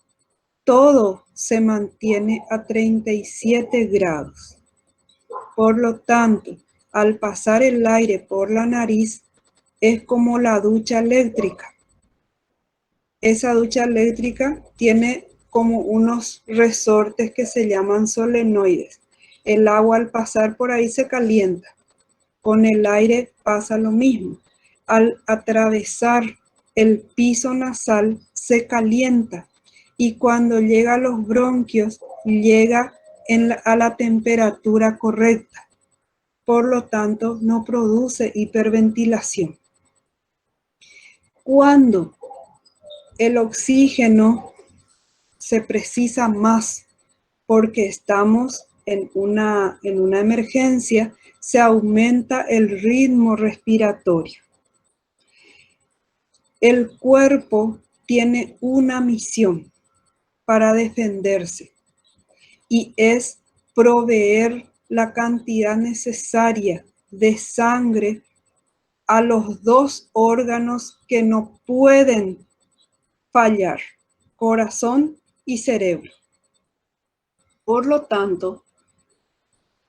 todo se mantiene a 37 grados. Por lo tanto, al pasar el aire por la nariz, es como la ducha eléctrica. Esa ducha eléctrica tiene como unos resortes que se llaman solenoides. El agua al pasar por ahí se calienta. Con el aire pasa lo mismo. Al atravesar el piso nasal se calienta y cuando llega a los bronquios llega a la temperatura correcta. Por lo tanto, no produce hiperventilación. Cuando el oxígeno se precisa más porque estamos en una emergencia, se aumenta el ritmo respiratorio. El cuerpo tiene una misión para defenderse y es proveer la cantidad necesaria de sangre a los dos órganos que no pueden fallar, corazón y cerebro. Por lo tanto,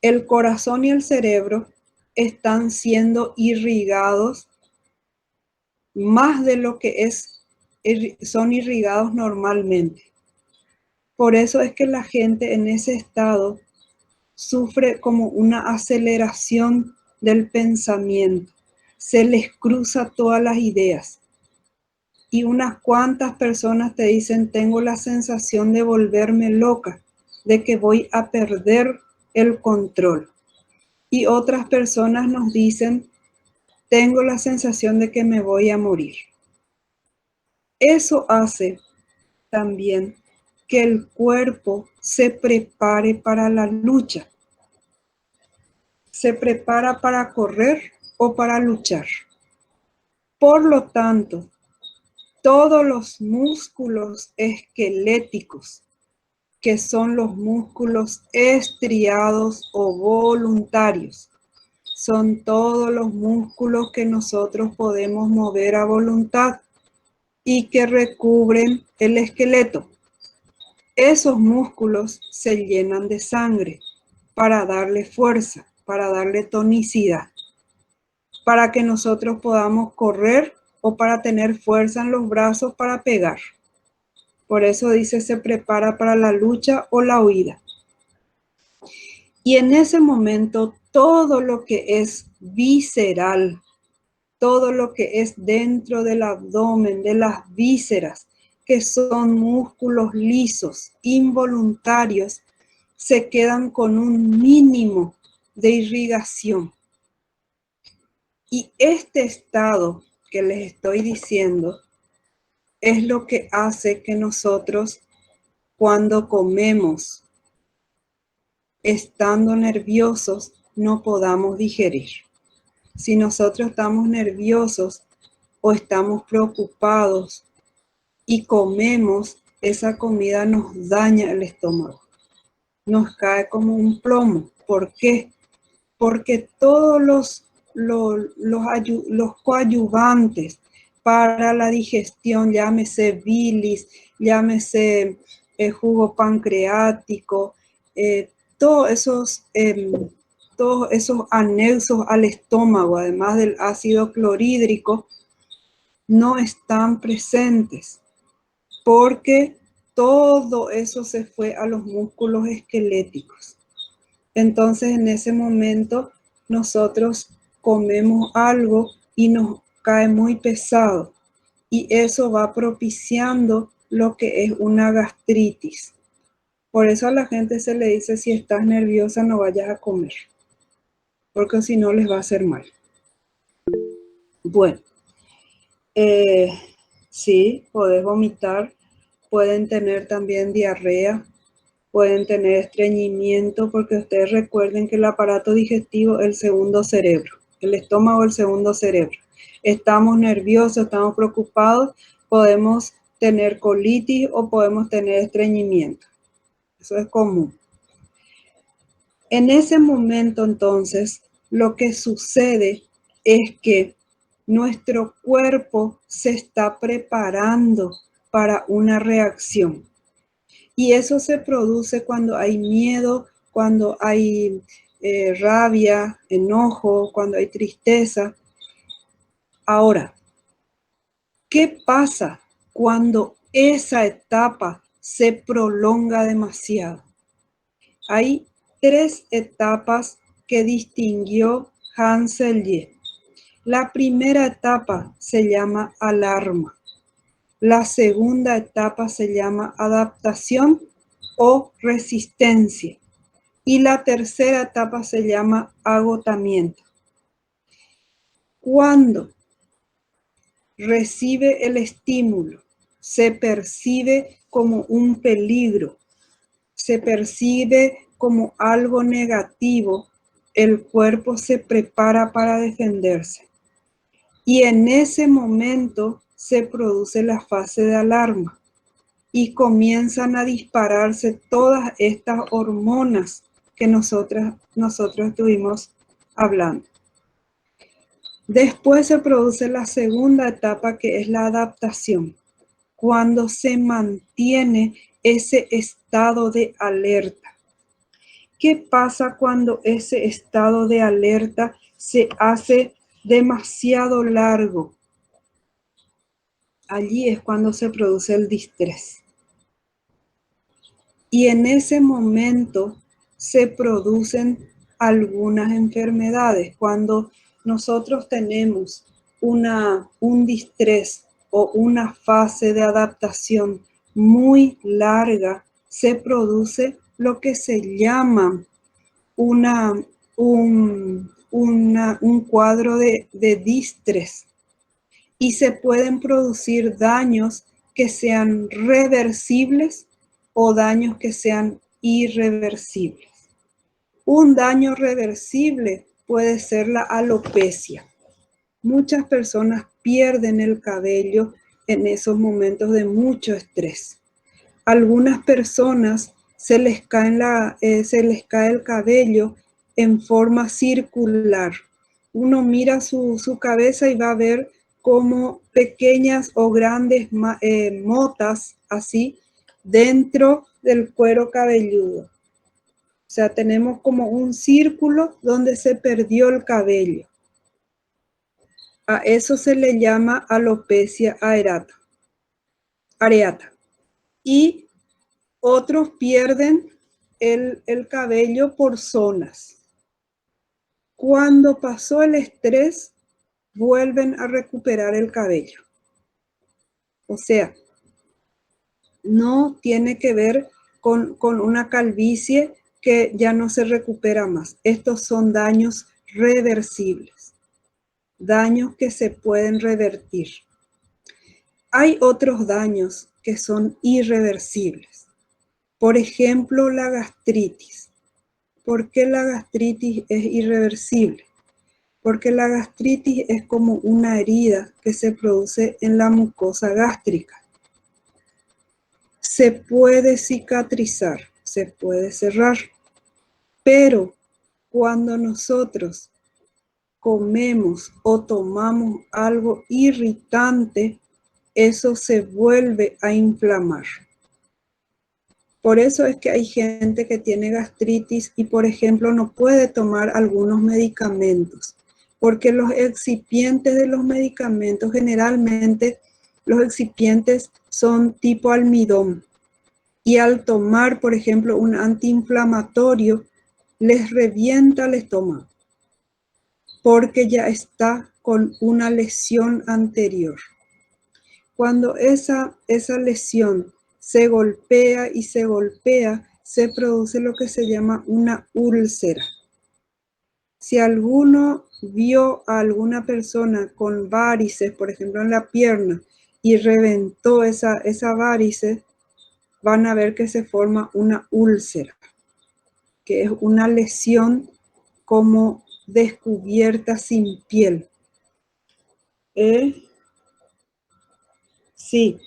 el corazón y el cerebro están siendo irrigados más de lo que son irrigados normalmente. Por eso es que la gente en ese estado sufre como una aceleración del pensamiento. Se les cruza todas las ideas. Y unas cuantas personas te dicen, tengo la sensación de volverme loca, de que voy a perder el control. Y otras personas nos dicen, tengo la sensación de que me voy a morir. Eso hace también que el cuerpo se prepare para la lucha. Se prepara para correr o para luchar. Por lo tanto, todos los músculos esqueléticos, que son los músculos estriados o voluntarios, son todos los músculos que nosotros podemos mover a voluntad y que recubren el esqueleto. esos músculos se llenan de sangre para darle fuerza, para darle tonicidad, para que nosotros podamos correr o para tener fuerza en los brazos para pegar. Por eso dice, se prepara para la lucha o la huida. Y en ese momento, todo lo que es visceral, todo lo que es dentro del abdomen, de las vísceras, que son músculos lisos, involuntarios, se quedan con un mínimo de irrigación. Y este estado que les estoy diciendo es lo que hace que nosotros, cuando comemos, estando nerviosos, no podamos digerir. Si nosotros estamos nerviosos o estamos preocupados y comemos, esa comida nos daña el estómago. Nos cae como un plomo. ¿Por qué? Porque todos los coadyuvantes para la digestión, llámese bilis, llámese jugo pancreático, todos esos anexos al estómago, además del ácido clorhídrico, no están presentes porque todo eso se fue a los músculos esqueléticos. Entonces, en ese momento, nosotros comemos algo y nos cae muy pesado. Y eso va propiciando lo que es una gastritis. Por eso a la gente se le dice, si estás nerviosa, no vayas a comer. Porque si no, les va a hacer mal. Bueno, sí, podés vomitar. Pueden tener también diarrea. Pueden tener estreñimiento, porque ustedes recuerden que el aparato digestivo es el segundo cerebro. El estómago es el segundo cerebro. Estamos nerviosos, estamos preocupados, podemos tener colitis o podemos tener estreñimiento. Eso es común. En ese momento, entonces, lo que sucede es que nuestro cuerpo se está preparando para una reacción. Y eso se produce cuando hay miedo, cuando hay rabia, enojo, cuando hay tristeza. Ahora, ¿qué pasa cuando esa etapa se prolonga demasiado? Hay 3 etapas que distinguió Hans Selye. La primera etapa se llama alarma. La segunda etapa se llama adaptación o resistencia. Y la tercera etapa se llama agotamiento. Cuando recibe el estímulo, se percibe como un peligro, se percibe como algo negativo, el cuerpo se prepara para defenderse. Y en ese momento se produce la fase de alarma y comienzan a dispararse todas estas hormonas que nosotros estuvimos hablando. Después se produce la segunda etapa, que es la adaptación, cuando se mantiene ese estado de alerta. ¿Qué pasa cuando ese estado de alerta se hace demasiado largo? Allí es cuando se produce el distrés. Y en ese momento se producen algunas enfermedades. Cuando nosotros tenemos un distrés o una fase de adaptación muy larga, se produce lo que se llama un cuadro de distrés. Y se pueden producir daños que sean reversibles o daños que sean irreversibles. Un daño reversible puede ser la alopecia. Muchas personas pierden el cabello en esos momentos de mucho estrés. Algunas personas se les cae el cabello en forma circular. Uno mira su cabeza y va a ver como pequeñas o grandes motas así dentro del cuero cabelludo. O sea, tenemos como un círculo donde se perdió el cabello. A eso se le llama alopecia areata. Y otros pierden el cabello por zonas. Cuando pasó el estrés, vuelven a recuperar el cabello. O sea, no tiene que ver con una calvicie que ya no se recupera más. Estos son daños reversibles, daños que se pueden revertir. Hay otros daños que son irreversibles. Por ejemplo, la gastritis. ¿Por qué la gastritis es irreversible? Porque la gastritis es como una herida que se produce en la mucosa gástrica. Se puede cicatrizar, se puede cerrar, pero cuando nosotros comemos o tomamos algo irritante, eso se vuelve a inflamar. Por eso es que hay gente que tiene gastritis y, por ejemplo, no puede tomar algunos medicamentos, porque los excipientes de los medicamentos, generalmente los excipientes son tipo almidón, y al tomar, por ejemplo, un antiinflamatorio, les revienta el estómago, porque ya está con una lesión anterior. Cuando esa lesión se golpea y se golpea, se produce lo que se llama una úlcera. Si alguno vio a alguna persona con varices, por ejemplo en la pierna, y reventó esa varice, van a ver que se forma una úlcera, que es una lesión como descubierta sin piel. Sí,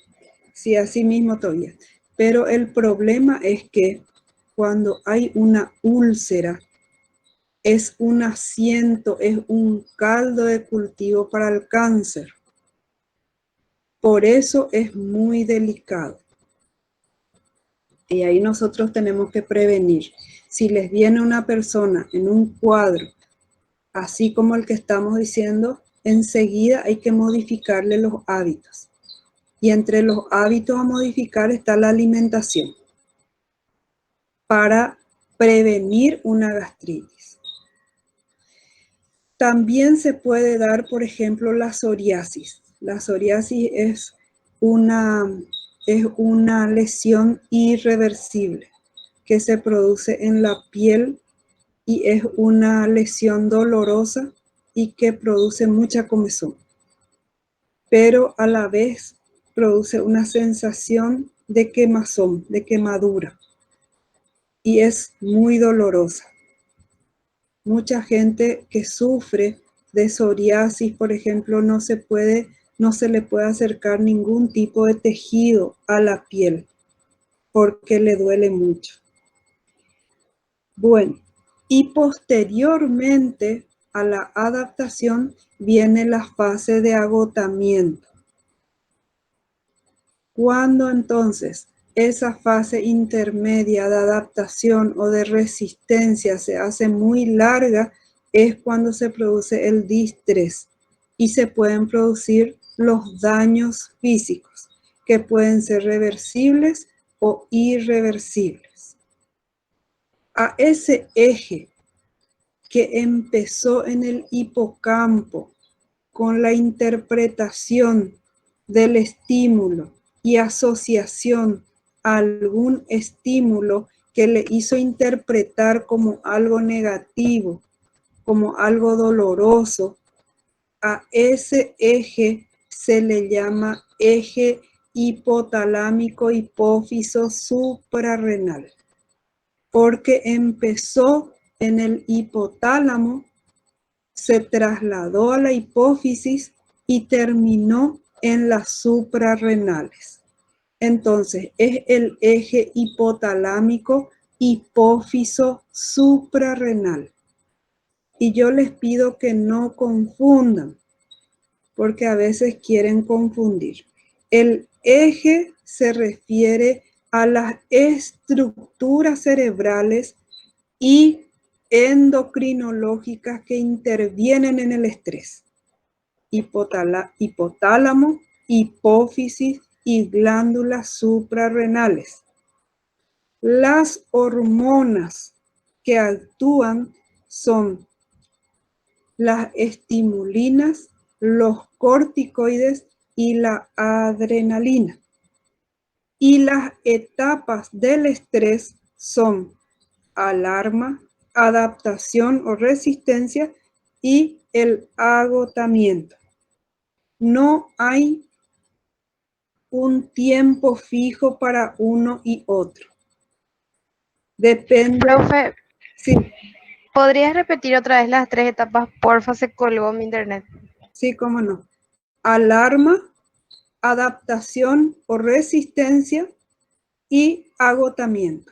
así mismo todavía. Pero el problema es que cuando hay una úlcera, es un asiento, es un caldo de cultivo para el cáncer. Por eso es muy delicado. Y ahí nosotros tenemos que prevenir. Si les viene una persona en un cuadro, así como el que estamos diciendo, enseguida hay que modificarle los hábitos. Y entre los hábitos a modificar está la alimentación para prevenir una gastritis. También se puede dar, por ejemplo, la psoriasis. La psoriasis es una lesión irreversible que se produce en la piel y es una lesión dolorosa y que produce mucha comezón, pero a la vez produce una sensación de quemazón, de quemadura, y es muy dolorosa. Mucha gente que sufre de psoriasis, por ejemplo, no se le puede acercar ningún tipo de tejido a la piel porque le duele mucho. Bueno, y posteriormente a la adaptación viene la fase de agotamiento. Cuando entonces esa fase intermedia de adaptación o de resistencia se hace muy larga, es cuando se produce el distrés y se pueden producir los daños físicos, que pueden ser reversibles o irreversibles. A ese eje que empezó en el hipocampo con la interpretación del estímulo y asociación a algún estímulo que le hizo interpretar como algo negativo, como algo doloroso, a ese eje se le llama eje hipotalámico hipófiso suprarrenal, porque empezó en el hipotálamo, se trasladó a la hipófisis y terminó en las suprarrenales. Entonces, es el eje hipotalámico hipófiso suprarrenal. Y yo les pido que no confundan, porque a veces quieren confundir. El eje se refiere a las estructuras cerebrales y endocrinológicas que intervienen en el estrés. Hipotálamo, hipófisis y glándulas suprarrenales. Las hormonas que actúan son las estimulinas, los corticoides y la adrenalina. Y las etapas del estrés son alarma, adaptación o resistencia y el agotamiento. No hay un tiempo fijo para uno y otro. Depende.
Profe,
Sí,
¿podrías repetir otra vez las 3 etapas? Porfa, se colgó mi internet.
sí, cómo no. Alarma, adaptación o resistencia y agotamiento.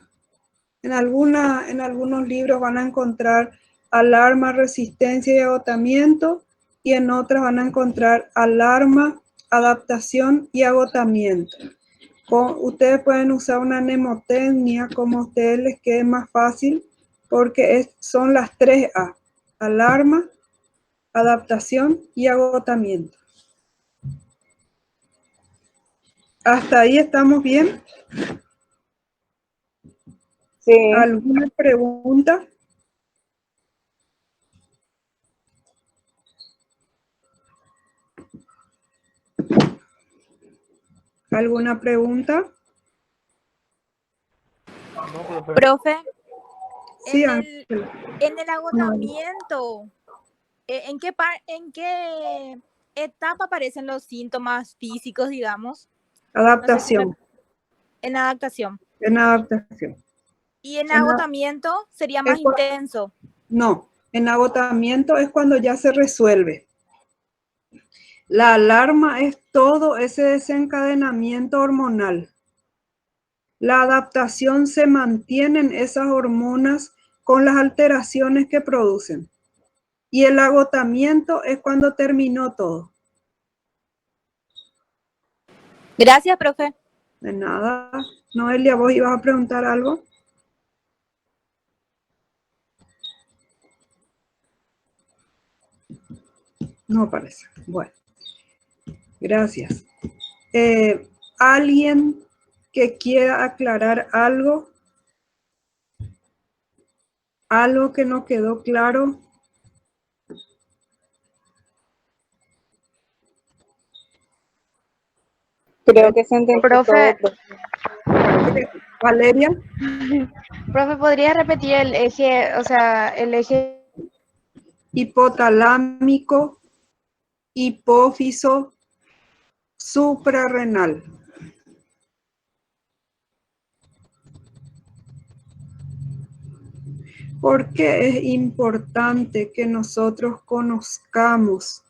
En algunos libros van a encontrar alarma, resistencia y agotamiento, y en otras van a encontrar alarma, adaptación y agotamiento. Ustedes pueden usar una mnemotecnia como a ustedes les quede más fácil, porque son las 3A: alarma, adaptación y agotamiento. ¿Hasta ahí estamos bien?
Sí.
¿Alguna pregunta? ¿Alguna pregunta?
No, profe.
Profe,
Sí,
en
Ángela.
el agotamiento, ¿en qué etapa aparecen los síntomas físicos, digamos?
Adaptación.
En la adaptación.
En adaptación.
Y en
En
agotamiento sería más intenso.
No, en agotamiento es cuando ya se resuelve. La alarma es todo ese desencadenamiento hormonal. La adaptación se mantienen esas hormonas con las alteraciones que producen. Y el agotamiento es cuando terminó todo.
Gracias, profe.
De nada. Noelia, ¿vos ibas a preguntar algo? No parece. Bueno, gracias. ¿Alguien que quiera aclarar algo? ¿Algo que no quedó claro?
Creo que se entendió
Profe,
todo, profe.
Valeria.
profe, ¿podría repetir el eje, o sea, el eje?
Hipotalámico, hipófiso, suprarrenal. ¿Por qué es importante que nosotros conozcamos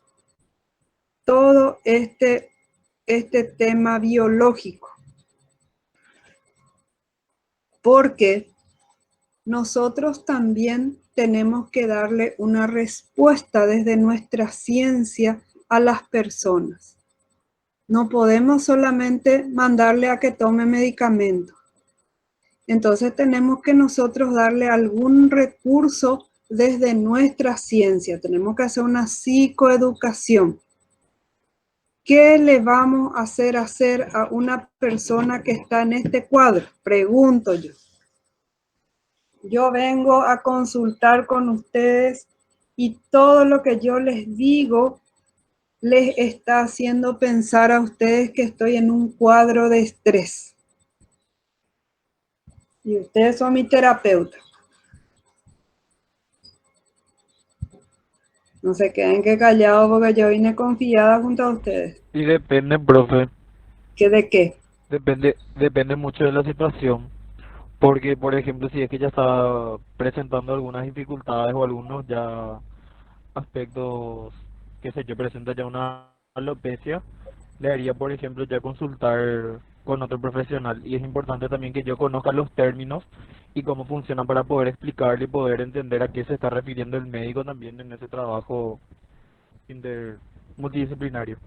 todo este tema biológico? Porque nosotros también tenemos que darle una respuesta desde nuestra ciencia a las personas. No podemos solamente mandarle a que tome medicamentos. Entonces tenemos que nosotros darle algún recurso desde nuestra ciencia. Tenemos que hacer una psicoeducación. ¿Qué le vamos a hacer a una persona que está en este cuadro? Pregunto yo. Yo vengo a consultar con ustedes y todo lo que yo les digo les está haciendo pensar a ustedes que estoy en un cuadro de estrés. Y ustedes son mi terapeuta. No se queden que callados porque yo vine confiada junto a ustedes.
Y depende, profe.
¿Qué de qué?
Depende mucho de la situación. Porque, por ejemplo, si es que ya está presentando algunas dificultades o algunos ya aspectos, qué sé yo, presenta ya una alopecia, le haría, por ejemplo, ya consultar con otro profesional. Y es importante también que yo conozca los términos y cómo funcionan para poder explicarle y poder entender a qué se está refiriendo el médico también en ese trabajo multidisciplinario.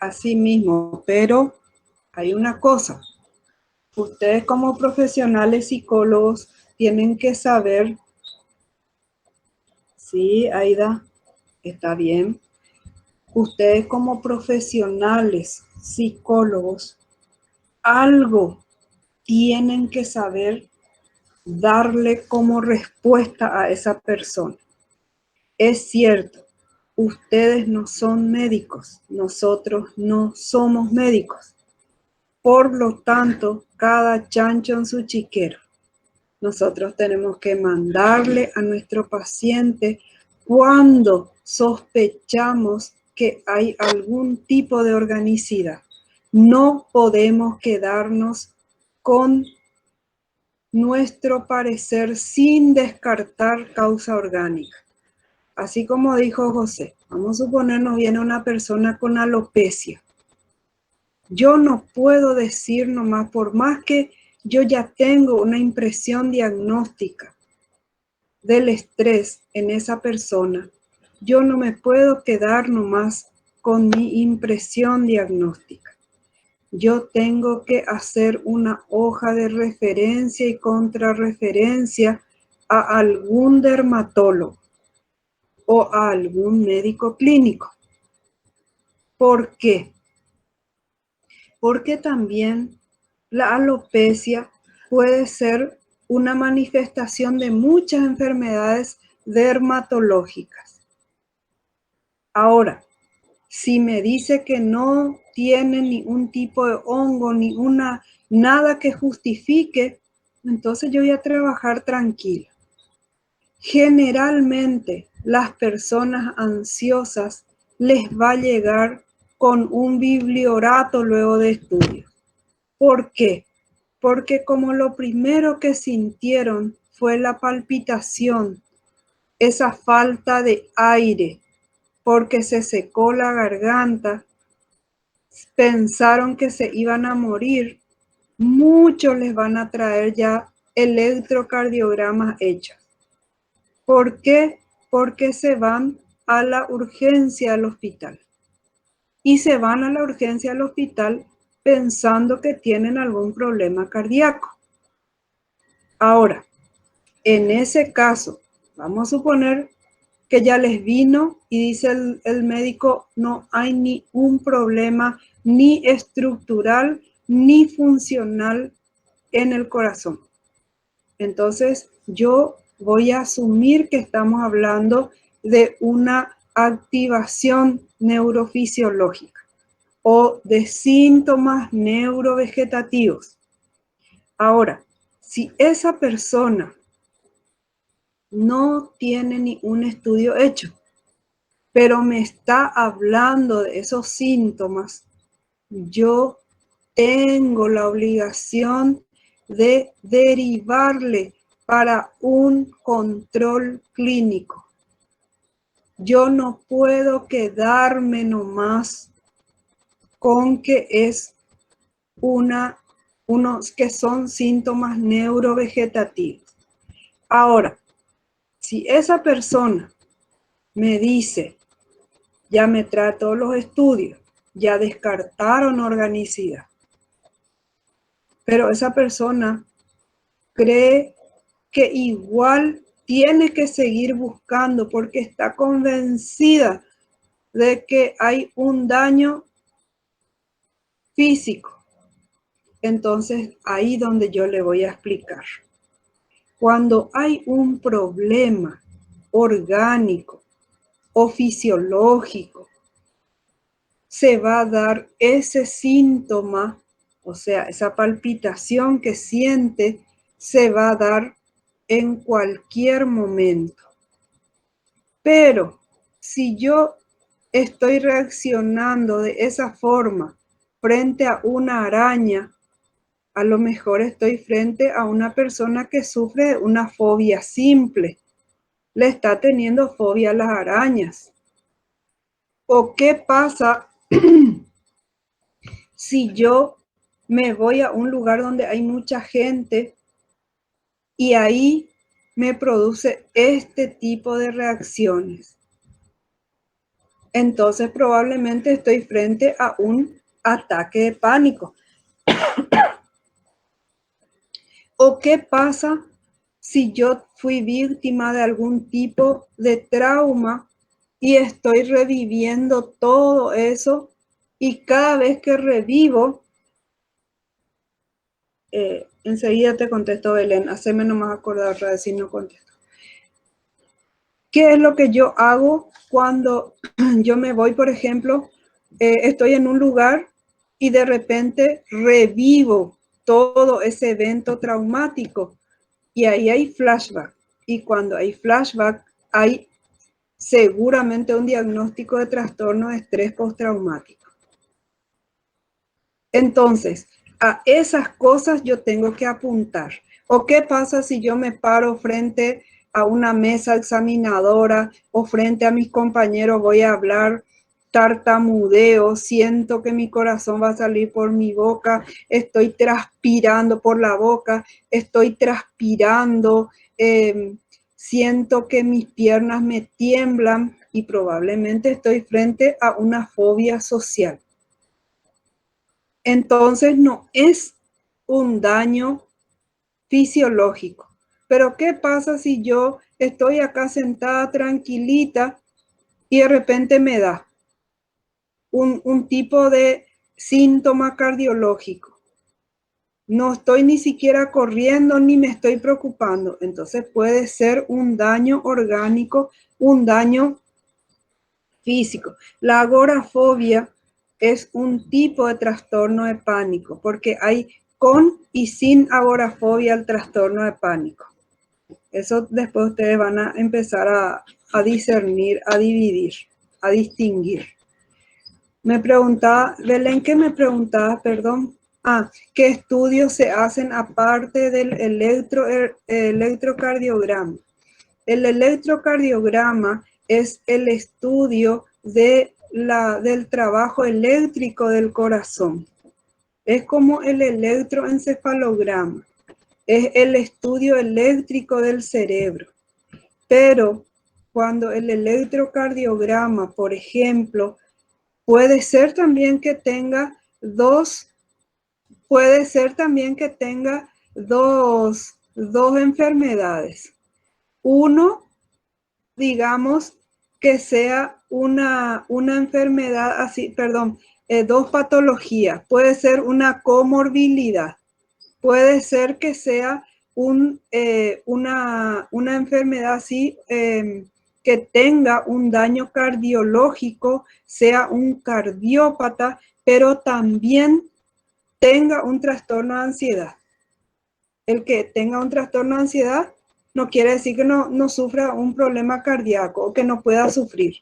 Así mismo, pero hay una cosa. Ustedes como profesionales psicólogos tienen que saber, sí, Aida, está bien. Ustedes como profesionales psicólogos, algo tienen que saber darle como respuesta a esa persona. Es cierto, ustedes no son médicos, nosotros no somos médicos. Por lo tanto, cada chancho en su chiquero. Nosotros tenemos que mandarle a nuestro paciente cuando sospechamos que hay algún tipo de organicidad. No podemos quedarnos con nuestro parecer sin descartar causa orgánica. Así como dijo José, vamos a suponernos viene una persona con alopecia. Yo no puedo decir nomás, por más que yo ya tengo una impresión diagnóstica del estrés en esa persona, yo no me puedo quedar nomás con mi impresión diagnóstica. Yo tengo que hacer una hoja de referencia y contrarreferencia a algún dermatólogo o a algún médico clínico. ¿Por qué? Porque también la alopecia puede ser una manifestación de muchas enfermedades dermatológicas. Ahora, si me dice que no tiene ningún tipo de hongo, nada que justifique, entonces yo voy a trabajar tranquila. Generalmente, las personas ansiosas les va a llegar con un bibliorato luego de estudios. ¿Por qué? Porque como lo primero que sintieron fue la palpitación, esa falta de aire, porque se secó la garganta, pensaron que se iban a morir, muchos les van a traer ya electrocardiogramas hechos. ¿Por qué? Porque se van a la urgencia al hospital. Y se van a la urgencia al hospital pensando que tienen algún problema cardíaco. Ahora, en ese caso, vamos a suponer que ya les vino y dice el médico, no hay ni un problema ni estructural ni funcional en el corazón. Entonces, yo voy a asumir que estamos hablando de una activación neurofisiológica o de síntomas neurovegetativos. Ahora, si esa persona no tiene ni un estudio hecho, pero me está hablando de esos síntomas, yo tengo la obligación de derivarle para un control clínico. Yo no puedo quedarme nomás con que es unos que son síntomas neurovegetativos. Ahora, si esa persona me dice, ya me trae todos los estudios, ya descartaron organicidad, pero esa persona cree que igual tiene que seguir buscando porque está convencida de que hay un daño físico. Entonces, ahí donde yo le voy a explicar. Cuando hay un problema orgánico o fisiológico, se va a dar ese síntoma, o sea, esa palpitación que siente, se va a dar en cualquier momento. Pero si yo estoy reaccionando de esa forma frente a una araña, a lo mejor estoy frente a una persona que sufre de una fobia simple. Le está teniendo fobia a las arañas. ¿O qué pasa si yo me voy a un lugar donde hay mucha gente y ahí me produce este tipo de reacciones? Entonces probablemente estoy frente a un ataque de pánico. ¿O qué pasa si yo fui víctima de algún tipo de trauma y estoy reviviendo todo eso y cada vez que revivo, enseguida te contesto, Belén, haceme nomás acordar para decir no contesto. ¿Qué es lo que yo hago cuando yo me voy, por ejemplo, estoy en un lugar y de repente revivo todo ese evento traumático y ahí hay flashback? Y cuando hay flashback hay seguramente un diagnóstico de trastorno de estrés postraumático. Entonces, a esas cosas yo tengo que apuntar. ¿O qué pasa si yo me paro frente a una mesa examinadora o frente a mis compañeros, voy a hablar, tartamudeo, siento que mi corazón va a salir por mi boca, estoy transpirando por la boca, estoy transpirando, siento que mis piernas me tiemblan y probablemente estoy frente a una fobia social? Entonces no es un daño fisiológico. Pero ¿qué pasa si yo estoy acá sentada tranquilita y de repente me da un tipo de síntoma cardiológico? No estoy ni siquiera corriendo ni me estoy preocupando. Entonces puede ser un daño orgánico, un daño físico. La agorafobia es un tipo de trastorno de pánico, porque hay con y sin agorafobia el trastorno de pánico. Eso después ustedes van a empezar a discernir, a dividir, a distinguir. Me preguntaba, Belén, ¿qué me preguntaba? Perdón. ¿Qué estudios se hacen aparte del electrocardiograma? El electrocardiograma es el estudio del trabajo eléctrico del corazón. Es como el electroencefalograma. Es el estudio eléctrico del cerebro. Pero cuando el electrocardiograma, por ejemplo, puede ser también que tenga dos enfermedades. Uno, digamos, que sea una enfermedad así, dos patologías. Puede ser una comorbilidad. Puede ser que sea una enfermedad así que tenga un daño cardiológico, sea un cardiópata, pero también tenga un trastorno de ansiedad. El que tenga un trastorno de ansiedad no quiere decir que no sufra un problema cardíaco o que no pueda sufrir.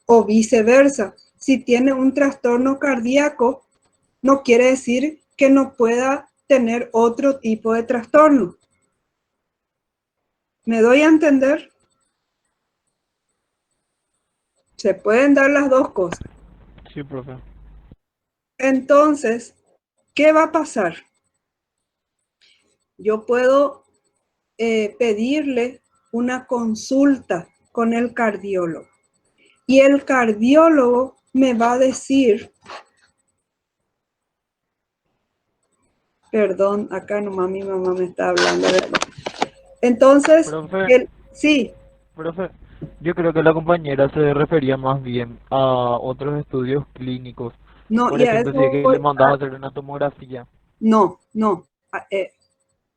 O viceversa, si tiene un trastorno cardíaco, no quiere decir que no pueda tener otro tipo de trastorno. ¿Me doy a entender? Se pueden dar las dos cosas.
Sí, profe.
Entonces, ¿qué va a pasar? Yo puedo pedirle una consulta con el cardiólogo. Y el cardiólogo me va a decir, perdón, acá nomás mi mamá me está hablando. Entonces,
Profe,
sí,
profe, yo creo que la compañera se refería más bien a otros estudios clínicos.
no,
Por
y a
ejemplo, si es
eso
que le
voy,
mandas a hacer una tomografía.
no,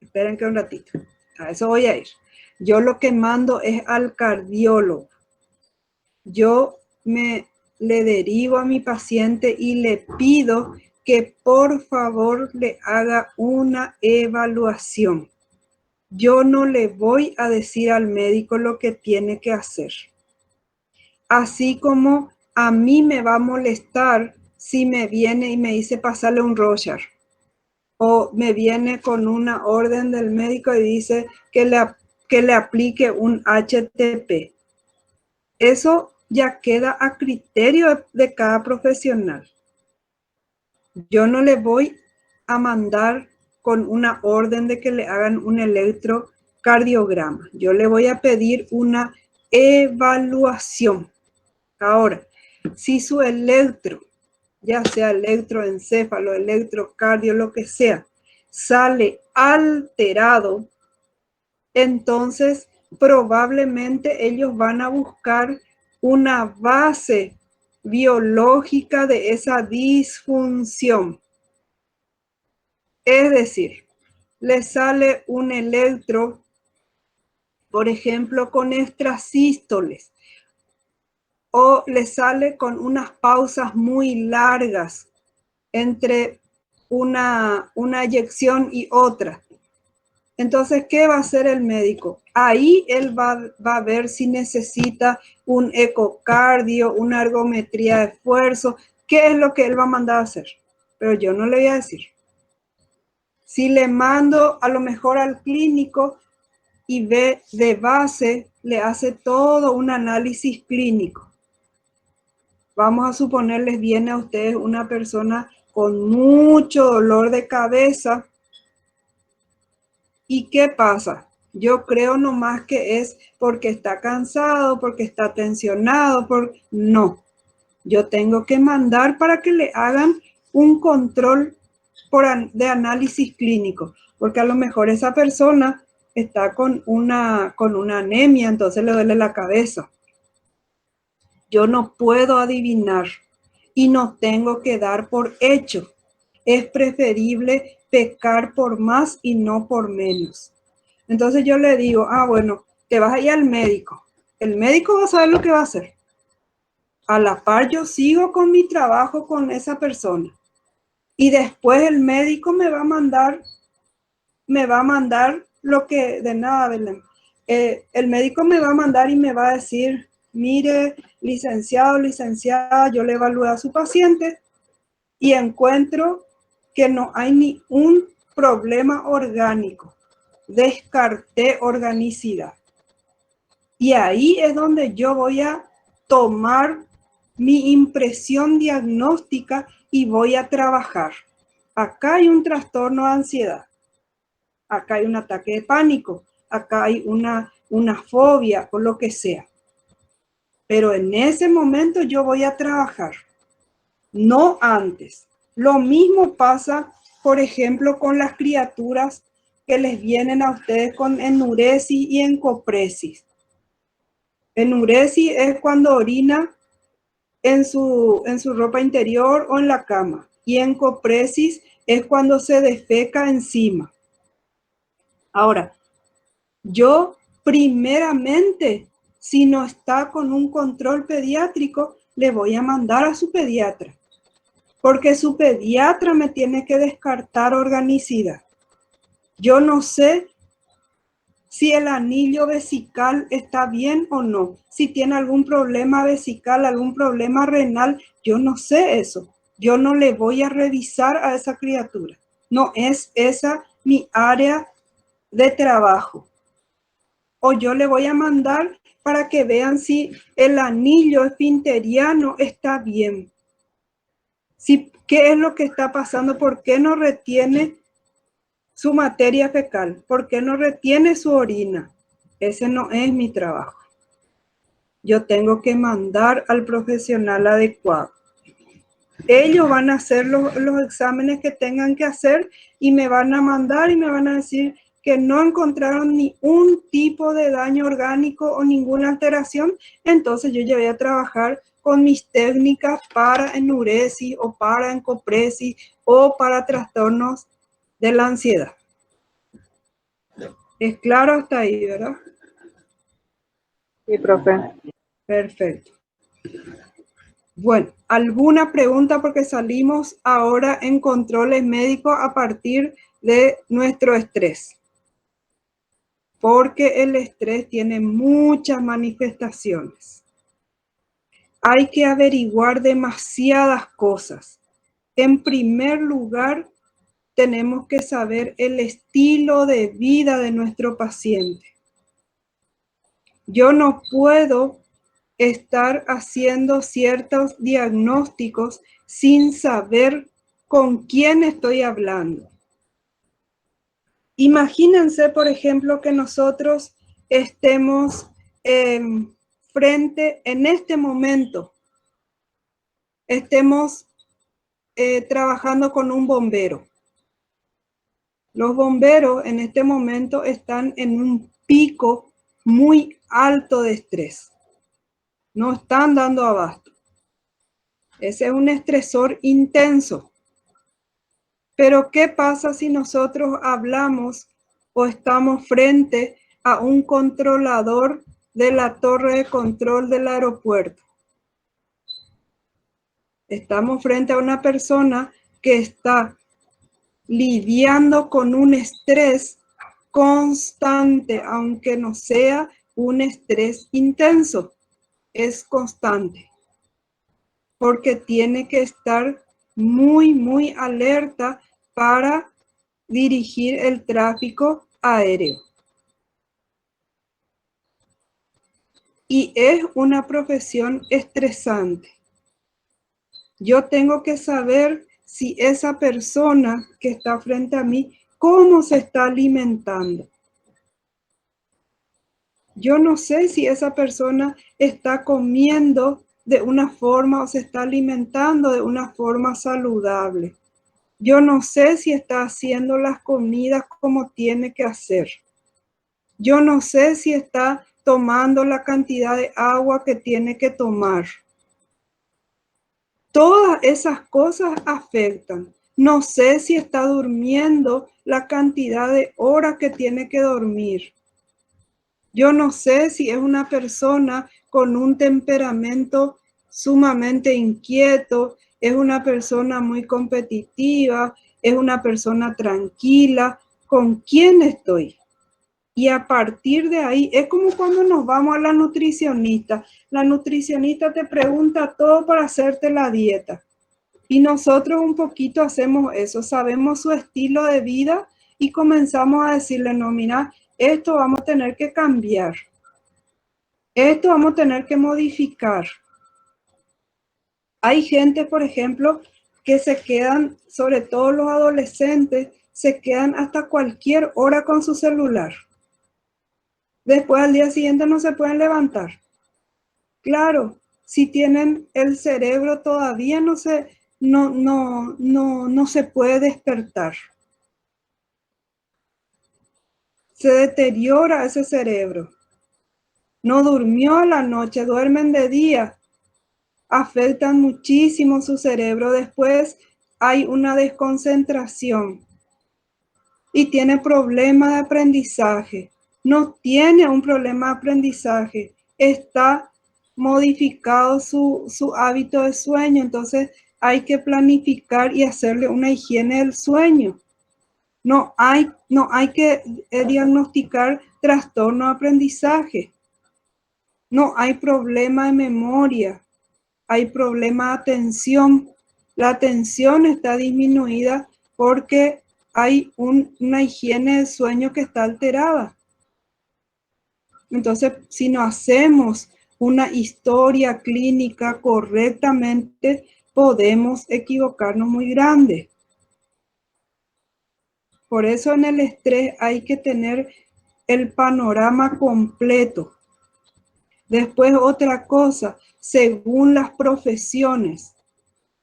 esperen que un ratito, a eso voy a ir. Yo lo que mando es al cardiólogo. Yo le derivo a mi paciente y le pido que por favor le haga una evaluación. Yo no le voy a decir al médico lo que tiene que hacer. Así como a mí me va a molestar si me viene y me dice pasarle un Rorschach. O me viene con una orden del médico y dice que le aplique un HTP. Eso ya queda a criterio de cada profesional. Yo no le voy a mandar con una orden de que le hagan un electrocardiograma. Yo le voy a pedir una evaluación. Ahora, si su ya sea electroencéfalo, electrocardio, lo que sea, sale alterado, entonces probablemente ellos van a buscar una base biológica de esa disfunción. Es decir, le sale un electro, por ejemplo, con extrasístoles, o le sale con unas pausas muy largas entre una eyección y otra. Entonces, ¿qué va a hacer el médico? Ahí él va a ver si necesita un ecocardio, una ergometría de esfuerzo, qué es lo que él va a mandar a hacer. Pero yo no le voy a decir. Si le mando a lo mejor al clínico y ve de base, le hace todo un análisis clínico. Vamos a suponerles, viene a ustedes una persona con mucho dolor de cabeza. ¿Y qué pasa? Yo creo nomás que es porque está cansado, porque está tensionado, No, yo tengo que mandar para que le hagan un control de análisis clínico, porque a lo mejor esa persona está con una anemia, entonces le duele la cabeza. Yo no puedo adivinar y no tengo que dar por hecho. Es preferible pecar por más y no por menos. Entonces yo le digo, bueno, te vas a ir al médico. El médico va a saber lo que va a hacer. A la par yo sigo con mi trabajo con esa persona. Y después el médico me va a mandar lo que, de nada, Belén. El médico me va a mandar y me va a decir, mire, licenciado, licenciada, yo le evalué a su paciente y encuentro que no hay ni un problema orgánico. Descarté organicidad. Y ahí es donde yo voy a tomar mi impresión diagnóstica y voy a trabajar. Acá hay un trastorno de ansiedad. Acá hay un ataque de pánico. Acá hay una fobia o lo que sea. Pero en ese momento yo voy a trabajar. No antes. Lo mismo pasa, por ejemplo, con las criaturas que les vienen a ustedes con enuresis y encopresis. Enuresis es cuando orina en su ropa interior o en la cama. Y encopresis es cuando se defeca encima. Ahora, yo primeramente, si no está con un control pediátrico, le voy a mandar a su pediatra. Porque su pediatra me tiene que descartar organicidad. Yo no sé si el anillo vesical está bien o no. Si tiene algún problema vesical, algún problema renal, yo no sé eso. Yo no le voy a revisar a esa criatura. No es esa mi área de trabajo. O yo le voy a mandar para que vean si el anillo esfinteriano está bien. ¿Qué es lo que está pasando? ¿Por qué no retiene su materia fecal? ¿Por qué no retiene su orina? Ese no es mi trabajo. Yo tengo que mandar al profesional adecuado. Ellos van a hacer los exámenes que tengan que hacer y me van a mandar y me van a decir que no encontraron ni un tipo de daño orgánico o ninguna alteración. Entonces yo ya voy a trabajar con mis técnicas para enuresis o para encopresis o para trastornos de la ansiedad. ¿Es claro hasta ahí, verdad?
Sí, profe.
Perfecto. Bueno, ¿alguna pregunta? Porque salimos ahora en controles médicos a partir de nuestro estrés. Porque el estrés tiene muchas manifestaciones. Hay que averiguar demasiadas cosas. En primer lugar, tenemos que saber el estilo de vida de nuestro paciente. Yo no puedo estar haciendo ciertos diagnósticos sin saber con quién estoy hablando. Imagínense, por ejemplo, que nosotros estemos frente, en este momento, estemos trabajando con un bombero. Los bomberos en este momento están en un pico muy alto de estrés. No están dando abasto. Ese es un estresor intenso. Pero ¿qué pasa si nosotros hablamos o estamos frente a un controlador de la torre de control del aeropuerto? Estamos frente a una persona que está lidiando con un estrés constante, aunque no sea un estrés intenso, es constante, porque tiene que estar muy, muy alerta para dirigir el tráfico aéreo. Y es una profesión estresante. Yo tengo que saber si esa persona que está frente a mí, cómo se está alimentando. Yo no sé si esa persona está comiendo de una forma o se está alimentando de una forma saludable. Yo no sé si está haciendo las comidas como tiene que hacer. Yo no sé si está tomando la cantidad de agua que tiene que tomar. Todas esas cosas afectan. No sé si está durmiendo la cantidad de horas que tiene que dormir. Yo no sé si es una persona con un temperamento sumamente inquieto, es una persona muy competitiva, es una persona tranquila. ¿Con quién estoy? Y a partir de ahí, es como cuando nos vamos a la nutricionista. La nutricionista te pregunta todo para hacerte la dieta. Y nosotros un poquito hacemos eso, sabemos su estilo de vida y comenzamos a decirle, no, mira, esto vamos a tener que cambiar. Esto vamos a tener que modificar. Hay gente, por ejemplo, que se quedan, sobre todo los adolescentes, se quedan hasta cualquier hora con su celular. Después al día siguiente no se pueden levantar. Claro, si tienen el cerebro todavía no se puede despertar. Se deteriora ese cerebro. No durmió a la noche, duermen de día. Afectan muchísimo su cerebro. Después hay una desconcentración y tiene problemas de aprendizaje. No tiene un problema de aprendizaje, está modificado su hábito de sueño, entonces hay que planificar y hacerle una higiene del sueño. No hay que diagnosticar trastorno de aprendizaje. No hay problema de memoria, hay problema de atención. La atención está disminuida porque hay una higiene del sueño que está alterada. Entonces, si no hacemos una historia clínica correctamente, podemos equivocarnos muy grande. Por eso en el estrés hay que tener el panorama completo. Después otra cosa, según las profesiones,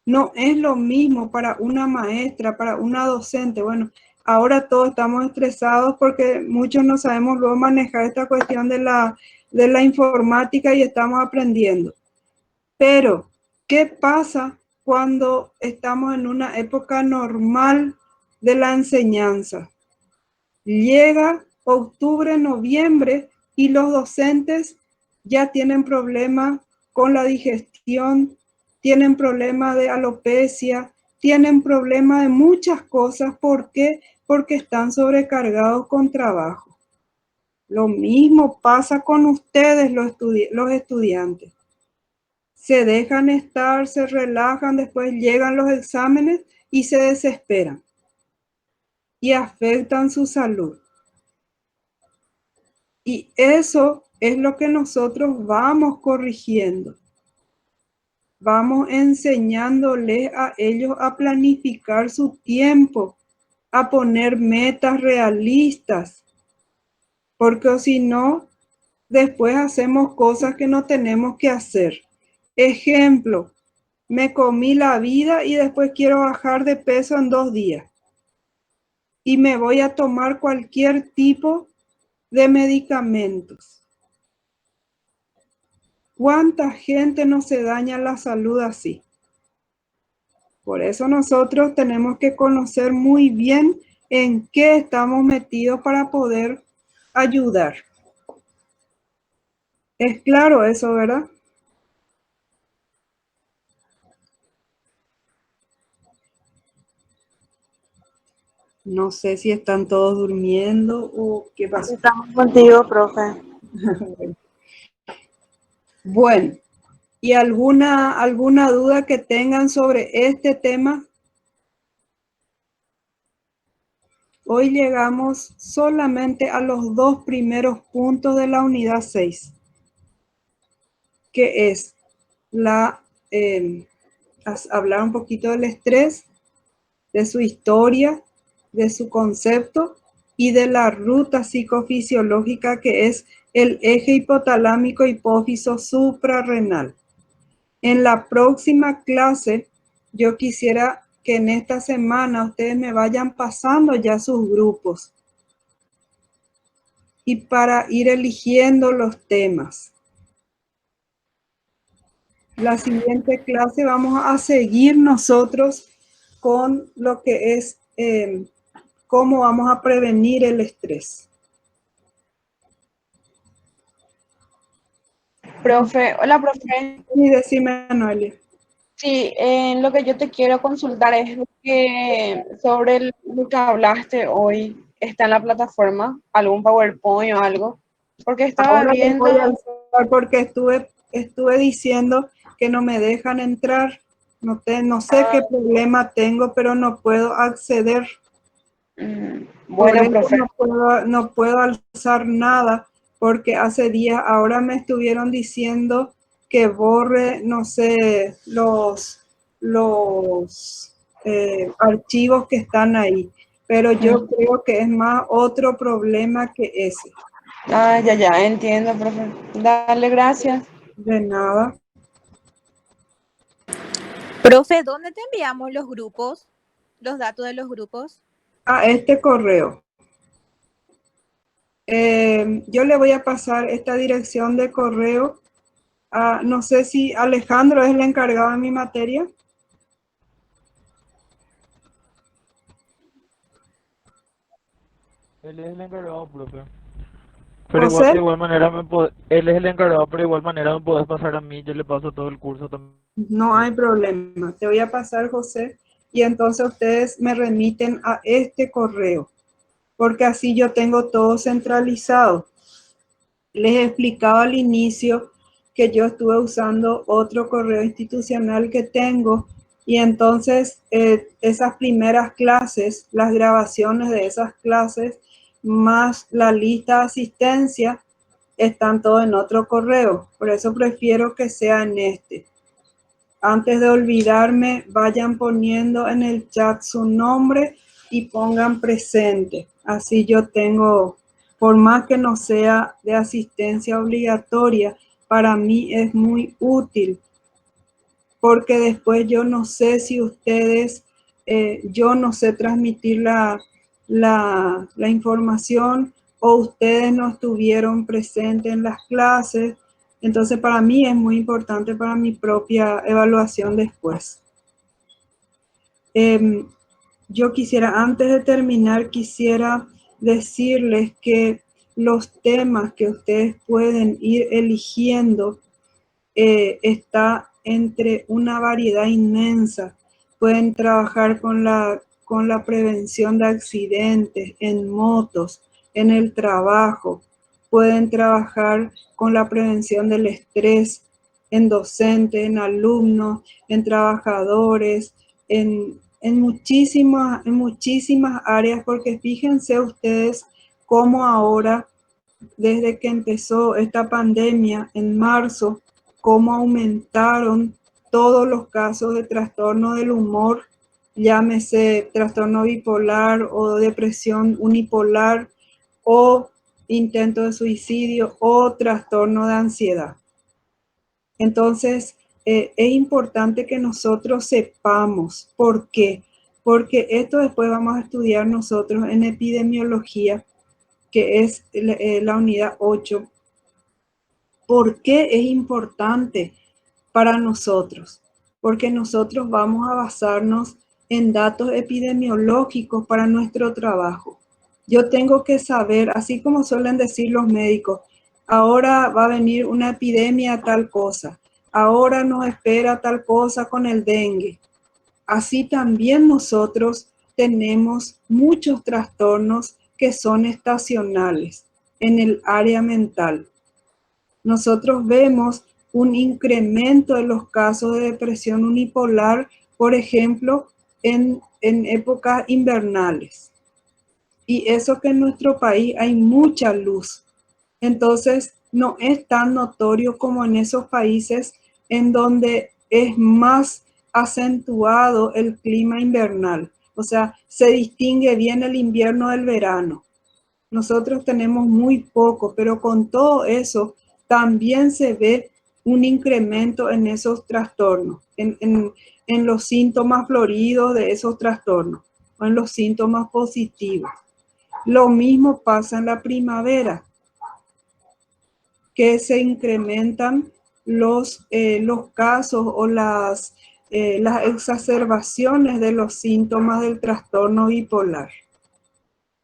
no es lo mismo para una maestra, para una docente. Bueno, ahora todos estamos estresados porque muchos no sabemos luego manejar esta cuestión de la informática y estamos aprendiendo. Pero, ¿qué pasa cuando estamos en una época normal de la enseñanza? Llega octubre, noviembre y los docentes ya tienen problemas con la digestión, tienen problemas de alopecia, tienen problemas de muchas cosas. ¿Por qué? Porque están sobrecargados con trabajo. Lo mismo pasa con ustedes, los estudiantes. Se dejan estar, se relajan, después llegan los exámenes y se desesperan y afectan su salud. Y eso es lo que nosotros vamos corrigiendo. Vamos enseñándoles a ellos a planificar su tiempo, a poner metas realistas, porque si no, después hacemos cosas que no tenemos que hacer. Ejemplo, me comí la vida y después quiero bajar de peso en 2 días. y me voy a tomar cualquier tipo de medicamentos. ¿Cuánta gente no se daña la salud así? Por eso nosotros tenemos que conocer muy bien en qué estamos metidos para poder ayudar. Es claro eso, ¿verdad? No sé si están todos durmiendo o qué pasó.
Estamos contigo, profe.
Bueno, ¿y alguna duda que tengan sobre este tema? Hoy llegamos solamente a los 2 primeros puntos de la unidad 6, que es hablar un poquito del estrés, de su historia, de su concepto y de la ruta psicofisiológica que es el eje hipotalámico hipófiso suprarrenal. En la próxima clase, yo quisiera que en esta semana ustedes me vayan pasando ya sus grupos y para ir eligiendo los temas. La siguiente clase vamos a seguir nosotros con lo que es cómo vamos a prevenir el estrés.
Profe, hola, profe.
Y decime, Noelia.
Sí, lo que yo te quiero consultar es que sobre lo que hablaste hoy, ¿está en la plataforma? ¿Algún PowerPoint o algo? Porque estaba
Ahora les
viendo.
voy a avisar porque estuve diciendo que no me dejan entrar. No sé qué problema tengo, pero no puedo acceder. Por
Bueno,
eso
profe.
no puedo alzar nada, porque hace días ahora me estuvieron diciendo que borre, no sé, los archivos que están ahí. Pero yo creo que es más otro problema que ese.
Ah, ya, entiendo, profe. Dale, gracias.
De nada.
Profe, ¿dónde te enviamos los grupos? Los datos de los grupos.
A este correo. Yo le voy a pasar esta dirección de correo a, no sé si Alejandro es el encargado de mi materia.
Él es el encargado, profe. Pero igual,
José,
de igual manera, él es el encargado, pero de igual manera me podés pasar a mí, yo le paso todo el curso también.
no hay problema. Te voy a pasar, José, y entonces ustedes me remiten a este correo, porque así yo tengo todo centralizado. Les explicaba al inicio que yo estuve usando otro correo institucional que tengo y entonces esas primeras clases, las grabaciones de esas clases, más la lista de asistencia, están todo en otro correo. Por eso prefiero que sea en este. Antes de olvidarme, vayan poniendo en el chat su nombre y pongan presente. Así yo tengo, por más que no sea de asistencia obligatoria, para mí es muy útil. Porque después yo no sé si ustedes, yo no sé transmitir la información o ustedes no estuvieron presentes en las clases. Entonces, para mí es muy importante para mi propia evaluación después. Yo quisiera, antes de terminar, quisiera decirles que los temas que ustedes pueden ir eligiendo está entre una variedad inmensa. Pueden trabajar con la prevención de accidentes en motos, en el trabajo. Pueden trabajar con la prevención del estrés en docentes, en alumnos, en trabajadores, en muchísimas áreas, porque fíjense ustedes cómo ahora, desde que empezó esta pandemia en marzo, cómo aumentaron todos los casos de trastorno del humor, llámese trastorno bipolar o depresión unipolar o intento de suicidio o trastorno de ansiedad. Entonces, es importante que nosotros sepamos por qué. porque esto después vamos a estudiar nosotros en epidemiología, que es la unidad 8. ¿Por qué es importante para nosotros? Porque nosotros vamos a basarnos en datos epidemiológicos para nuestro trabajo. Yo tengo que saber, así como suelen decir los médicos, ahora va a venir una epidemia tal cosa, ahora nos espera tal cosa con el dengue. Así también nosotros tenemos muchos trastornos que son estacionales en el área mental. Nosotros vemos un incremento de los casos de depresión unipolar, por ejemplo, en épocas invernales. Y eso que en nuestro país hay mucha luz. Entonces, no es tan notorio como en esos países en donde es más acentuado el clima invernal. O sea, se distingue bien el invierno del verano. Nosotros tenemos muy poco, pero con todo eso también se ve un incremento en esos trastornos, en los síntomas floridos de esos trastornos, o en los síntomas positivos. Lo mismo pasa en la primavera, que se incrementan los casos o las exacerbaciones de los síntomas del trastorno bipolar.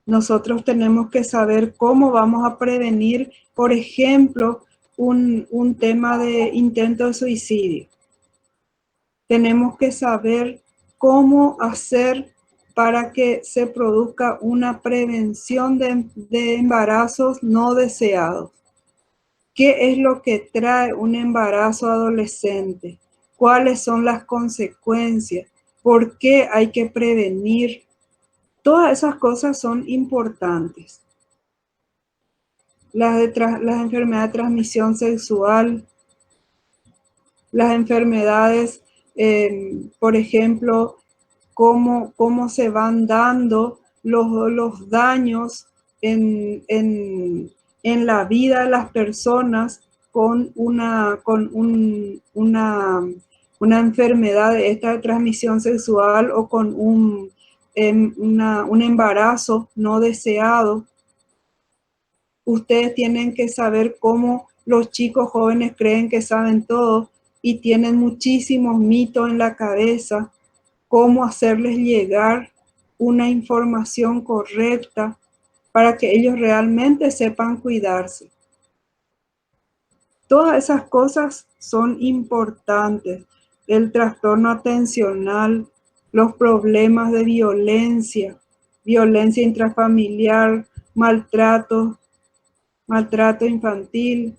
Nosotros tenemos que saber cómo vamos a prevenir, por ejemplo, un tema de intento de suicidio. Tenemos que saber cómo hacer para que se produzca una prevención de embarazos no deseados. ¿Qué es lo que trae un embarazo adolescente? ¿Cuáles son las consecuencias? ¿Por qué hay que prevenir? Todas esas cosas son importantes. Las enfermedades de transmisión sexual, las enfermedades, por ejemplo, cómo se van dando los daños en la vida de las personas con una enfermedad de esta de transmisión sexual o con un embarazo no deseado. Ustedes tienen que saber cómo los chicos jóvenes creen que saben todo y tienen muchísimos mitos en la cabeza, cómo hacerles llegar una información correcta para que ellos realmente sepan cuidarse. Todas esas cosas son importantes. El trastorno atencional, los problemas de violencia, violencia intrafamiliar, maltrato infantil,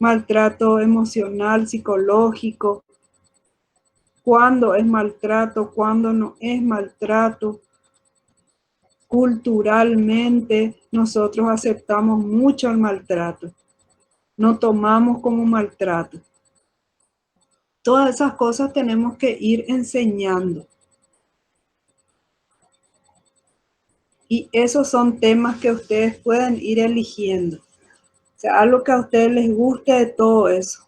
maltrato emocional, psicológico, cuándo es maltrato, cuándo no es maltrato. Culturalmente nosotros aceptamos mucho el maltrato, no tomamos como maltrato. Todas esas cosas tenemos que ir enseñando. Y esos son temas que ustedes pueden ir eligiendo. O sea, algo que a ustedes les guste de todo eso.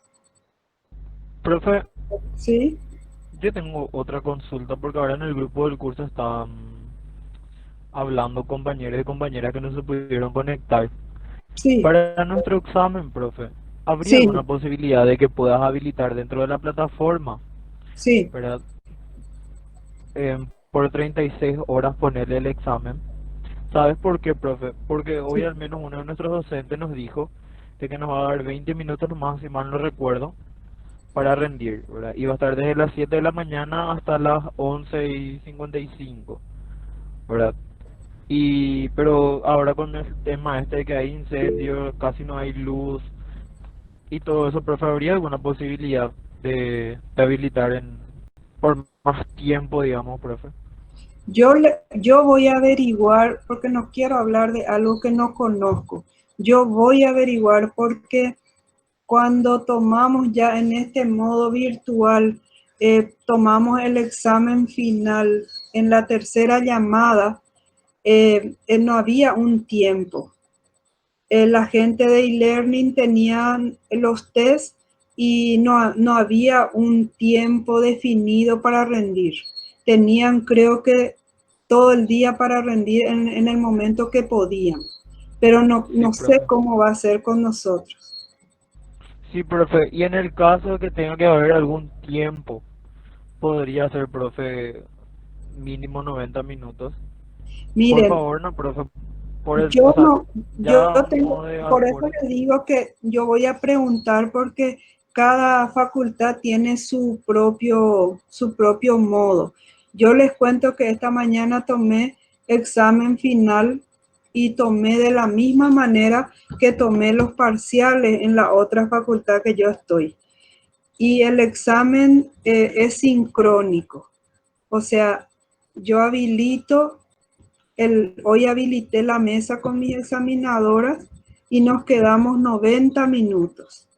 Profe,
¿Sí?
yo tengo otra consulta porque ahora en el grupo del curso están hablando compañeros y compañeras que no se pudieron conectar.
Sí.
Para nuestro examen, profe, ¿habría
Sí.
alguna posibilidad de que puedas habilitar dentro de la plataforma,
Sí.
¿verdad? Por 36 horas ponerle el examen? ¿Sabes por qué, profe? Porque hoy
Sí.
al menos uno de nuestros docentes nos dijo de que nos va a dar 20 minutos nomás, si mal no recuerdo, para rendir, ¿verdad? Y va a estar desde las 7 de la mañana hasta las 11:55, ¿verdad? Pero ahora con el tema este de que hay incendios, casi no hay luz y todo eso, profe, ¿habría alguna posibilidad de habilitar por más tiempo, digamos, profe?
Yo voy a averiguar, porque no quiero hablar de algo que no conozco. Yo voy a averiguar porque cuando tomamos ya en este modo virtual, tomamos el examen final en la tercera llamada, no había un tiempo. La gente de e-learning tenían los test y no había un tiempo definido para rendir. tenían creo que todo el día para rendir en el momento que podían, pero no,
Sí,
no sé
profe.
cómo va a ser con nosotros.
Sí, profe. Y en el caso de que tenga que haber algún tiempo, podría ser, profe, mínimo 90 minutos. Por
Miren,
favor, no, profe. Por el, o
yo
sea,
no, yo
ya a
tengo,
modo de
por eso
acuerdo.
les digo que yo voy a preguntar porque cada facultad tiene su propio modo. Yo les cuento que esta mañana tomé examen final y tomé de la misma manera que tomé los parciales en la otra facultad que yo estoy. Y el examen es sincrónico. O sea, yo hoy habilité la mesa con mis examinadoras y nos quedamos 90 minutos.